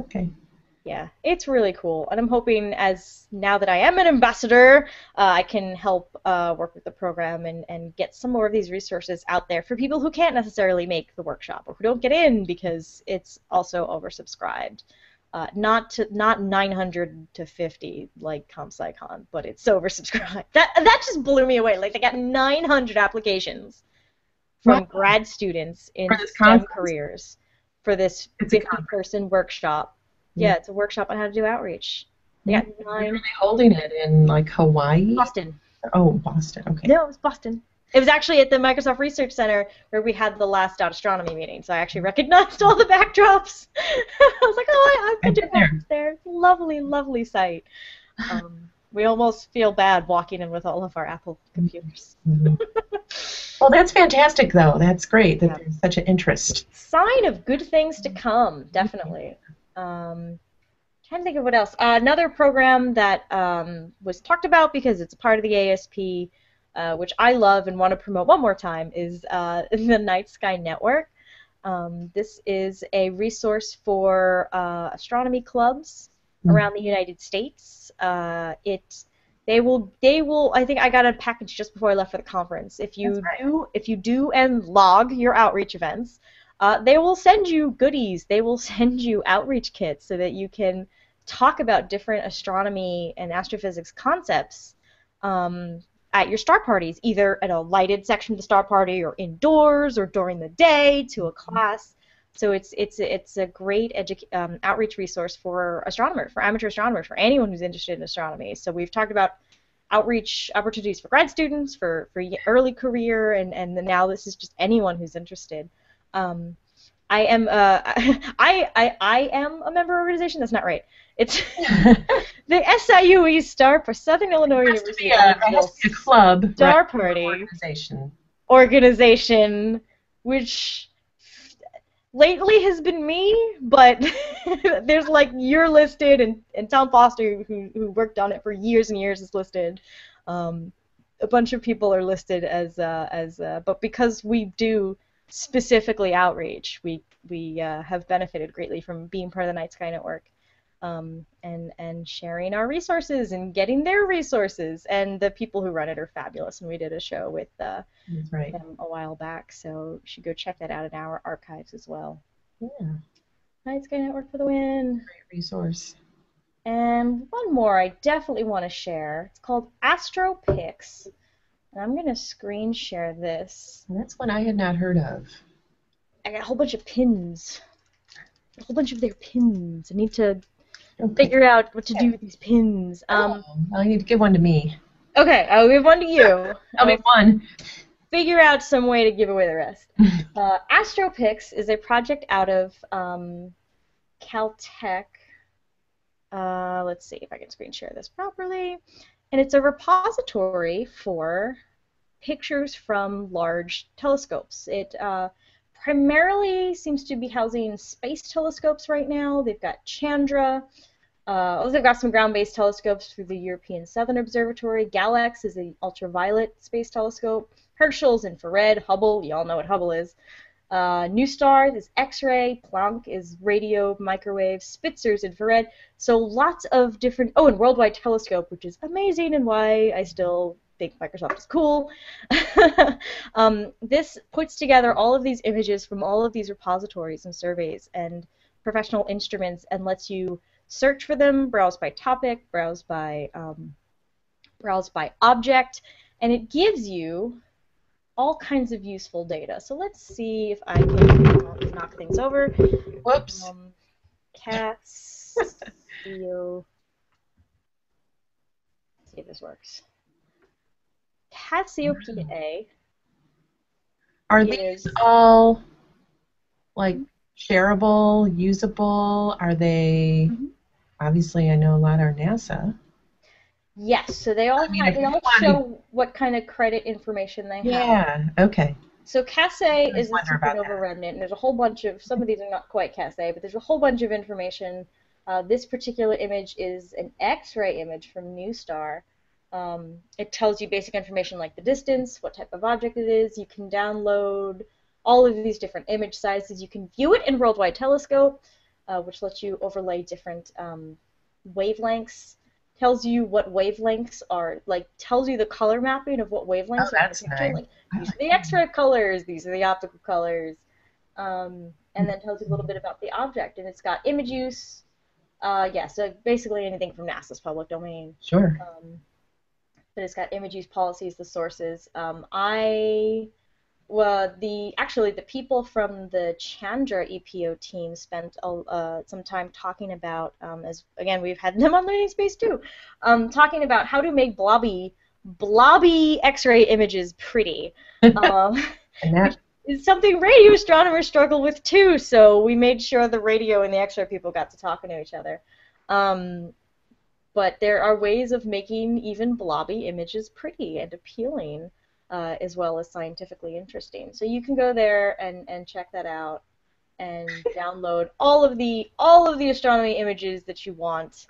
Okay. Yeah, it's really cool, and I'm hoping now that I am an ambassador, I can help work with the program and get some more of these resources out there for people who can't necessarily make the workshop or who don't get in because it's also oversubscribed. Not 900 to 50 like ComSciCon, but it's oversubscribed. That just blew me away. Like, they got 900 applications from grad students in STEM careers for this 50-person workshop. Yeah, it's a workshop on how to do outreach. They got 9. Were they holding it in, like, Hawaii? Boston. Oh, Boston, okay. No, it was Boston. It was actually at the Microsoft Research Center where we had the last Astronomy meeting, so I actually recognized all the backdrops. I was like, oh, I've been there. Lovely, lovely site. We almost feel bad walking in with all of our Apple computers. Well, that's fantastic, though. That's great that there's such an interest. Sign of good things to come, definitely. Trying to think of what else. Another program that was talked about because it's a part of the ASP, which I love and want to promote one more time, is the Night Sky Network. This is a resource for astronomy clubs around the United States. They will. I think I got a package just before I left for the conference. If you do and log your outreach events, they will send you goodies. They will send you outreach kits so that you can talk about different astronomy and astrophysics concepts at your star parties, either at a lighted section of the star party or indoors or during the day to a class. So it's a great outreach resource for astronomers, for amateur astronomers, for anyone who's interested in astronomy. So we've talked about outreach opportunities for grad students, for early career, and now this is just anyone who's interested. I am I am a member organization. That's not right. It's the SIUE Star for Southern Illinois University. A club. Star Party organization, which lately has been me, but there's like you're listed, and Tom Foster, who worked on it for years and years, is listed. A bunch of people are listed but because we do specifically outreach, we have benefited greatly from being part of the Night Sky Network, and sharing our resources and getting their resources. And the people who run it are fabulous, and we did a show with them a while back, so you should go check that out in our archives as well. Yeah. Night Sky Network for the win. Great resource. And one more I definitely want to share. It's called Astro Pics. And I'm going to screen share this. That's one I had not heard of. I got a whole bunch of pins. A whole bunch of their pins. I need to figure out what to do with these pins. I need to give one to me. Okay, I'll give one to you. I'll make one. Figure out some way to give away the rest. Astro Pics is a project out of Caltech. Let's see if I can screen share this properly. And it's a repository for pictures from large telescopes. It primarily seems to be housing space telescopes right now. They've got Chandra. They've got some ground-based telescopes through the European Southern Observatory. GALEX is an ultraviolet space telescope. Herschel's infrared. Hubble, you all know what Hubble is. NuSTAR is X-ray. Planck is radio, microwave. Spitzer's infrared. So lots of different... Oh, and Worldwide Telescope, which is amazing and why I still think Microsoft is cool. This puts together all of these images from all of these repositories and surveys and professional instruments and lets you search for them, browse by topic, browse by object, and it gives you all kinds of useful data. So let's see if I can knock things over. Whoops. Casio. See if this works. Cassiopeia. Are these all like shareable, usable? Are they? Obviously, I know a lot are NASA. Yes, so they all show what kind of credit information they have. Yeah, okay. So Cassiopeia is a supernova remnant, and there's a whole bunch of, some of these are not quite Cassiopeia, but there's a whole bunch of information. This particular image is an X-ray image from NuSTAR. It tells you basic information like the distance, what type of object it is. You can download all of these different image sizes. You can view it in Worldwide Telescope, which lets you overlay different wavelengths. Tells you what wavelengths are, like tells you the color mapping of what wavelengths are in the picture. Like, these are the X-ray colors, these are the optical colors, and then tells you a little bit about the object. And it's got image use. Yeah, so basically anything from NASA's public domain. Sure. But it's got image use policies, the sources. Actually, the people from the Chandra EPO team spent some time talking about, as again we've had them on Learning Space too, talking about how to make blobby X-ray images pretty, which is something radio astronomers struggle with too. So we made sure the radio and the X-ray people got to talking to each other. But there are ways of making even blobby images pretty and appealing. As well as scientifically interesting. So you can go there and check that out and download all of the astronomy images that you want.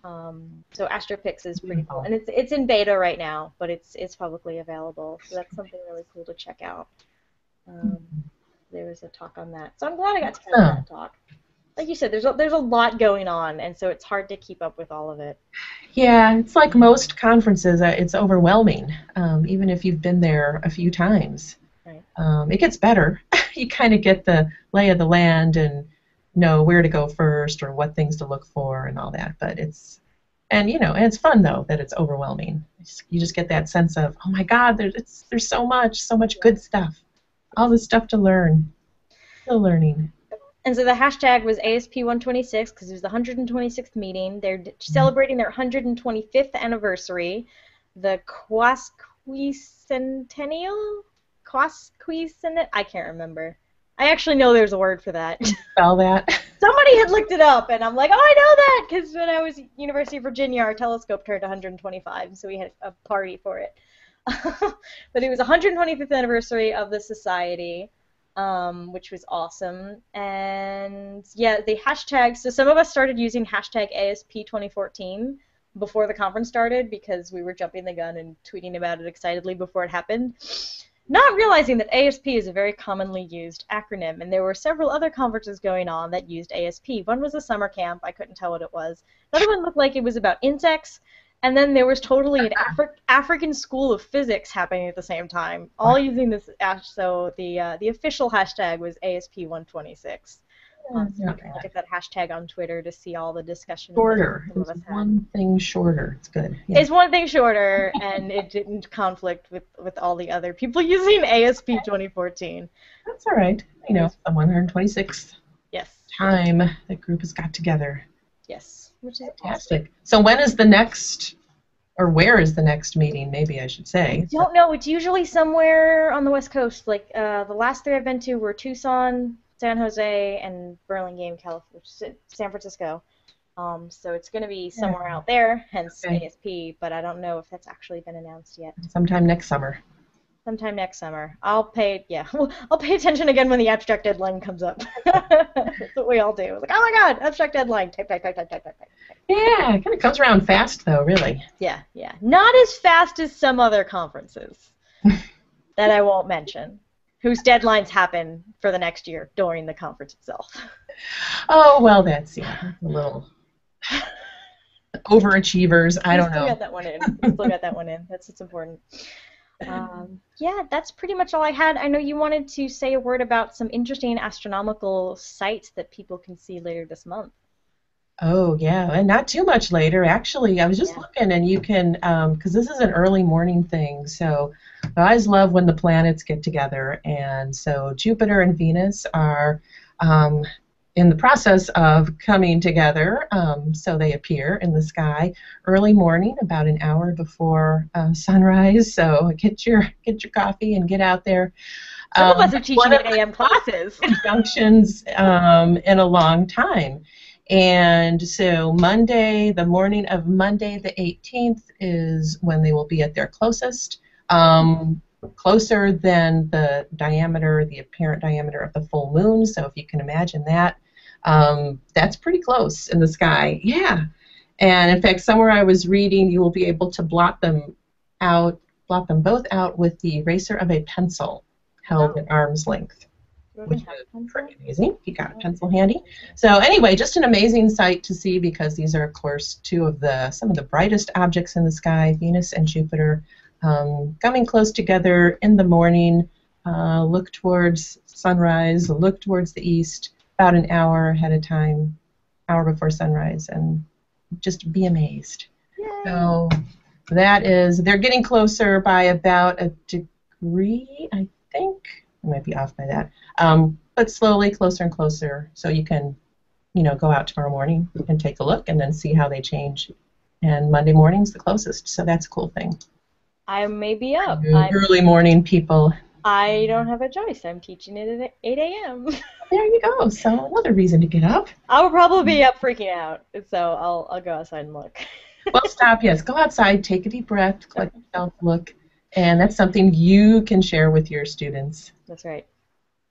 So Astro Pics is pretty cool, and it's in beta right now, but it's publicly available. So that's something really cool to check out. There was a talk on that, so I'm glad I got to catch that talk. Like you said, there's a lot going on, and so it's hard to keep up with all of it. Yeah, it's like most conferences, it's overwhelming, even if you've been there a few times. Right. It gets better. You kind of get the lay of the land and know where to go first or what things to look for and all that. But it's fun though that it's overwhelming. You just get that sense of, oh my God, there's so much good stuff, all this stuff to learn. Still learning. And so the hashtag was ASP126 because it was the 126th meeting. They're celebrating their 125th anniversary. The Quasquicentennial? I can't remember. I actually know there's a word for that. Spell that. Somebody had looked it up, and I'm like, oh, I know that, because when I was at University of Virginia, our telescope turned 125, so we had a party for it. But it was the 125th anniversary of the Society. which was awesome. And yeah, the hashtag, so some of us started using hashtag ASP 2014 before the conference started because we were jumping the gun and tweeting about it excitedly before it happened, not realizing that ASP is a very commonly used acronym, and there were several other conferences going on that used ASP. One was a summer camp. I couldn't tell what it was. Another one looked like it was about insects. And then there was totally an African school of physics happening at the same time, all using this. So the official hashtag was ASP126. So you can look at that hashtag on Twitter to see all the discussion. Shorter. It's one thing shorter. It's good. Yeah. It's one thing shorter, and it didn't conflict with all the other people using ASP 2014. That's all right. You know, the 126th time that group has got together. Yes. Which is fantastic. Awesome. So when is the next, or where is the next meeting, maybe I should say? I don't know. It's usually somewhere on the West Coast. Like the last three I've been to were Tucson, San Jose, and Burlingame, California, San Francisco. So it's going to be somewhere out there, hence ASP, but I don't know if that's actually been announced yet. Sometime next summer. Sometime next summer. I'll pay attention again when the abstract deadline comes up. That's what we all do. Like, oh my god, abstract deadline. Type. Yeah, it kind of comes around fast though, really. Yeah. Not as fast as some other conferences that I won't mention, whose deadlines happen for the next year during the conference itself. Oh, well, that's, a little overachievers. I don't know. Still got that one in. That's what's important. Yeah, that's pretty much all I had. I know you wanted to say a word about some interesting astronomical sites that people can see later this month. Oh, yeah, and not too much later. Actually, I was just looking, and you can, because this is an early morning thing, so I always love when the planets get together, and so Jupiter and Venus are in the process of coming together, so they appear in the sky early morning, about an hour before sunrise. So get your coffee and get out there. Some of us are teaching 8 a.m. classes. Junctions in a long time, and so Monday, the morning of Monday the 18th, is when they will be at their closest. Closer than the apparent diameter of the full moon. So if you can imagine that. That's pretty close in the sky. Yeah. And in fact, somewhere I was reading, you will be able to blot them both out with the eraser of a pencil held at arm's length, which is pretty amazing. You got a pencil handy. So anyway, just an amazing sight to see, because these are, of course, some of the brightest objects in the sky, Venus and Jupiter, coming close together in the morning. Look towards sunrise, look towards the east, about an hour ahead of time, hour before sunrise, and just be amazed. Yay. So they're getting closer by about a degree, I think. I might be off by that. But slowly closer and closer, so you can, go out tomorrow morning and take a look and then see how they change. And Monday morning's the closest, so that's a cool thing. I may be up. Early morning people. I don't have a choice. I'm teaching it at 8 a.m. There you go. So another reason to get up. I will probably be up freaking out, so I'll go outside and look. Well, stop. Yes, go outside, take a deep breath, collect yourself, look, and that's something you can share with your students. That's right.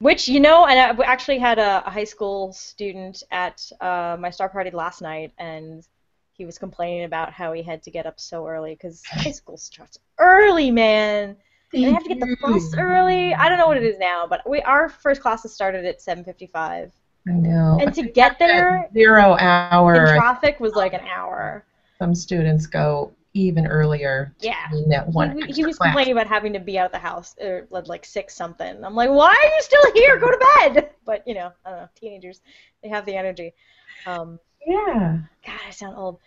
Which, and I actually had a high school student at my star party last night, and he was complaining about how he had to get up so early because high school starts early, man. And they have to get the bus early. I don't know what it is now, but our first classes started at 7:55. I know. And to get there, 0 hour. in traffic was like an hour. Some students go even earlier. Yeah. He was complaining about having to be out of the house at like 6 something. I'm like, why are you still here? Go to bed. But I don't know. Teenagers, they have the energy. Yeah. God, I sound old.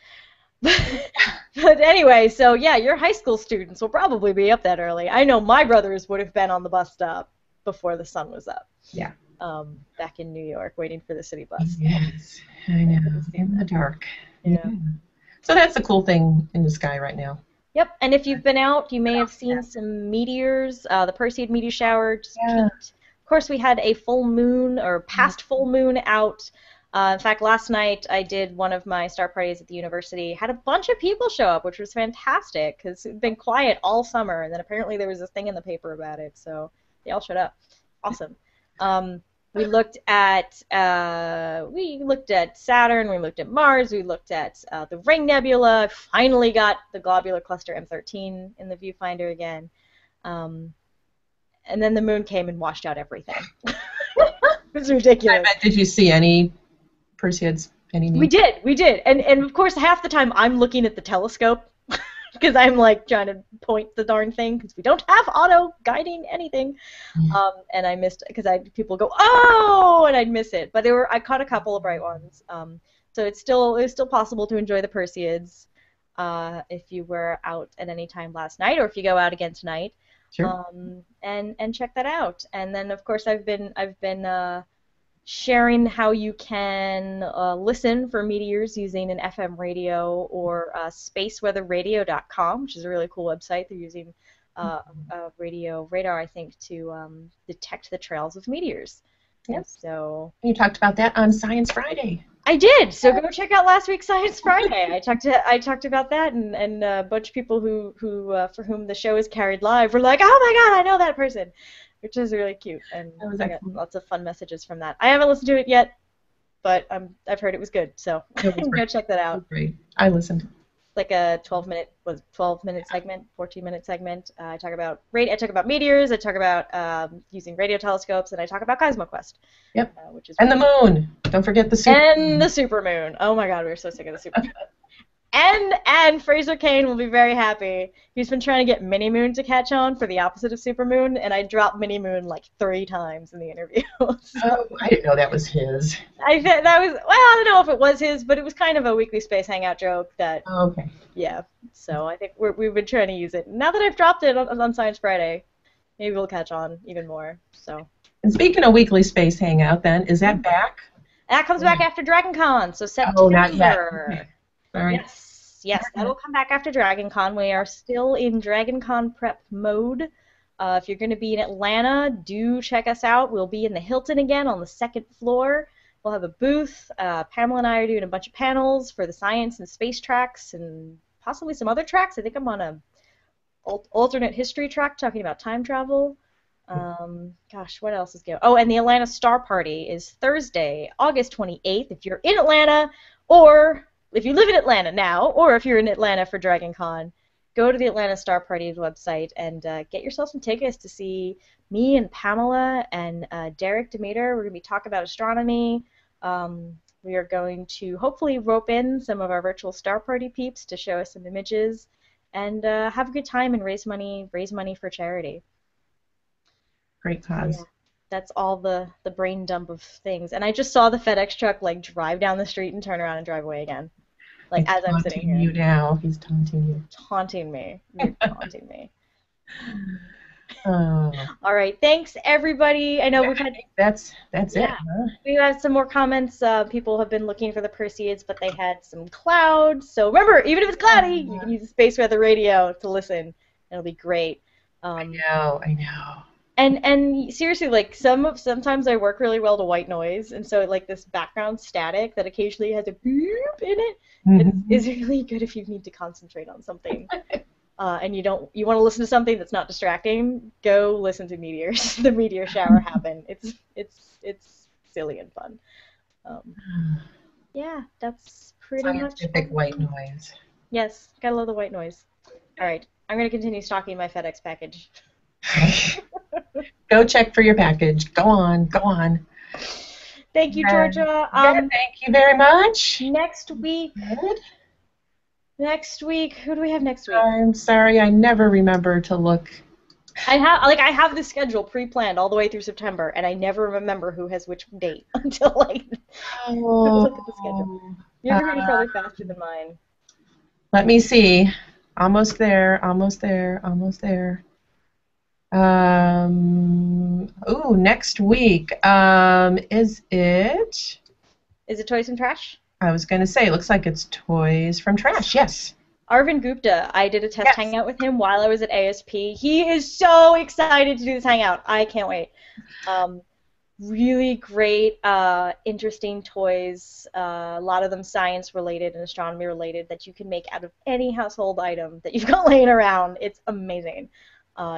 But anyway, so yeah, your high school students will probably be up that early. I know my brothers would have been on the bus stop before the sun was up. Yeah. Back in New York, waiting for the city bus. Yes, I know. In the dark. Yeah. So that's the cool thing in the sky right now. Yep, and if you've been out, you may have seen some meteors. The Perseid meteor shower just peaked. Of course, we had a full moon, or past full moon, out. In fact, last night I did one of my star parties at the university. Had a bunch of people show up, which was fantastic because it'd been quiet all summer, and then apparently there was a thing in the paper about it, so they all showed up. Awesome. We looked at Saturn, we looked at Mars, we looked at the Ring Nebula. Finally got the globular cluster M13 in the viewfinder again, and then the moon came and washed out everything. It was ridiculous. I bet, did you see any Perseids? Any We did, and of course half the time I'm looking at the telescope because I'm like trying to point the darn thing because we don't have auto guiding anything. And I missed because people go oh, and I'd miss it. But I caught a couple of bright ones. So it's still possible to enjoy the Perseids if you were out at any time last night or if you go out again tonight. Sure. And check that out. And then of course I've been sharing how you can listen for meteors using an FM radio or spaceweatherradio.com, which is a really cool website. They're using a radio radar, I think, to detect the trails of meteors. Yep. So you talked about that on Science Friday. I did. So go check out last week's Science Friday. I talked about that, and a bunch of people who for whom the show is carried live were like, "Oh my God, I know that person," which is really cute, and I got lots of fun messages from that. I haven't listened to it yet, but I've heard it was good, so go check that out. Great. I listened. Like a 12-minute segment, 14-minute segment. I talk about meteors. I talk about using radio telescopes, and I talk about Cosmo Quest. Yep. Which is and the moon. Don't forget the supermoon. The supermoon. Oh my God, we were so sick of the supermoon. And Fraser Kane will be very happy. He's been trying to get Mini Moon to catch on for the opposite of Supermoon, and I dropped Mini Moon like 3 times in the interview. So, oh, I didn't know that was his. I don't know if it was his, but it was kind of a weekly Space Hangout joke that. Oh, okay. Yeah. So I think we've been trying to use it. Now that I've dropped it on Science Friday, maybe we'll catch on even more. So. And speaking of weekly Space Hangout, then is that back? That comes back after Dragon Con, so September. Oh, not yet. Okay. All right. Yes, that'll come back after Dragon Con. We are still in Dragon Con prep mode. If you're going to be in Atlanta, do check us out. We'll be in the Hilton again on the 2nd floor. We'll have a booth. Pamela and I are doing a bunch of panels for the science and space tracks and possibly some other tracks. I think I'm on a alternate history track talking about time travel. Gosh, what else is going on? Oh, and the Atlanta Star Party is Thursday, August 28th. If you're in Atlanta, or if you live in Atlanta now, or if you're in Atlanta for Dragon Con, go to the Atlanta Star Party's website and get yourself some tickets to see me and Pamela and Derek Demeter. We're going to be talking about astronomy. We are going to hopefully rope in some of our virtual Star Party peeps to show us some images and have a good time and raise money for charity. Great cause. So, yeah, that's all the brain dump of things. And I just saw the FedEx truck like drive down the street and turn around and drive away again. Like He's as I'm sitting here. You now. He's taunting you. Taunting me. You're taunting me. Oh. All right. Thanks, everybody. I know we've had. That's it. Huh? We have some more comments. People have been looking for the Perseids, but they had some clouds. So remember, even if it's cloudy, you can use the space weather radio to listen. It'll be great. I know. And seriously, like sometimes I work really well to white noise, and so like this background static that occasionally has a beep in it is really good if you need to concentrate on something. And you want to listen to something that's not distracting. Go listen to meteors. The meteor shower happen. It's silly and fun. Yeah, that's pretty much. Scientific white noise. Yes, gotta love the white noise. All right, I'm gonna continue stocking my FedEx package. Go check for your package. Go on. Thank you, Georgia. Thank you very much. Next week, who do we have next week? I'm sorry, I never remember to look. I have the schedule pre-planned all the way through September, and I never remember who has which date until like look at the schedule. Your computer's probably faster than mine. Let me see. Almost there. Next week. Is it? Is it Toys and Trash? I was going to say, it looks like it's Toys from Trash, yes. Arvind Gupta, I did a test hangout with him while I was at ASP. He is so excited to do this hangout. I can't wait. Really great, interesting toys, a lot of them science-related and astronomy-related that you can make out of any household item that you've got laying around. It's amazing.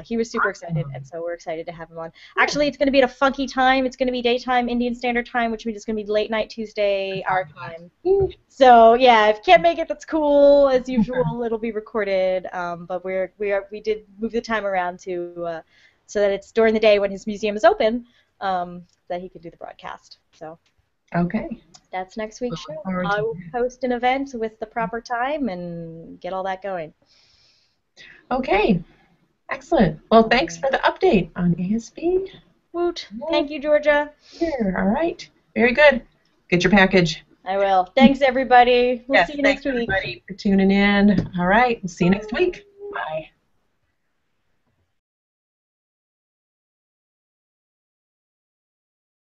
He was super excited, and so we're excited to have him on. Actually, it's going to be at a funky time. It's going to be daytime Indian Standard Time, which means it's going to be late night Tuesday our time. So yeah, if you can't make it, that's cool. As usual, it'll be recorded. But we did move the time around to so that it's during the day when his museum is open, that he could do the broadcast. So. Okay. That's next week's show. I will post an event with the proper time and get all that going. Okay. Excellent. Well, thanks for the update on ASP. Woot. Thank you, Georgia. Here. All right. Very good. Get your package. I will. Thanks, everybody. We'll Yes, see you next week. Thanks, everybody, for tuning in. All right. We'll see you next week. Bye.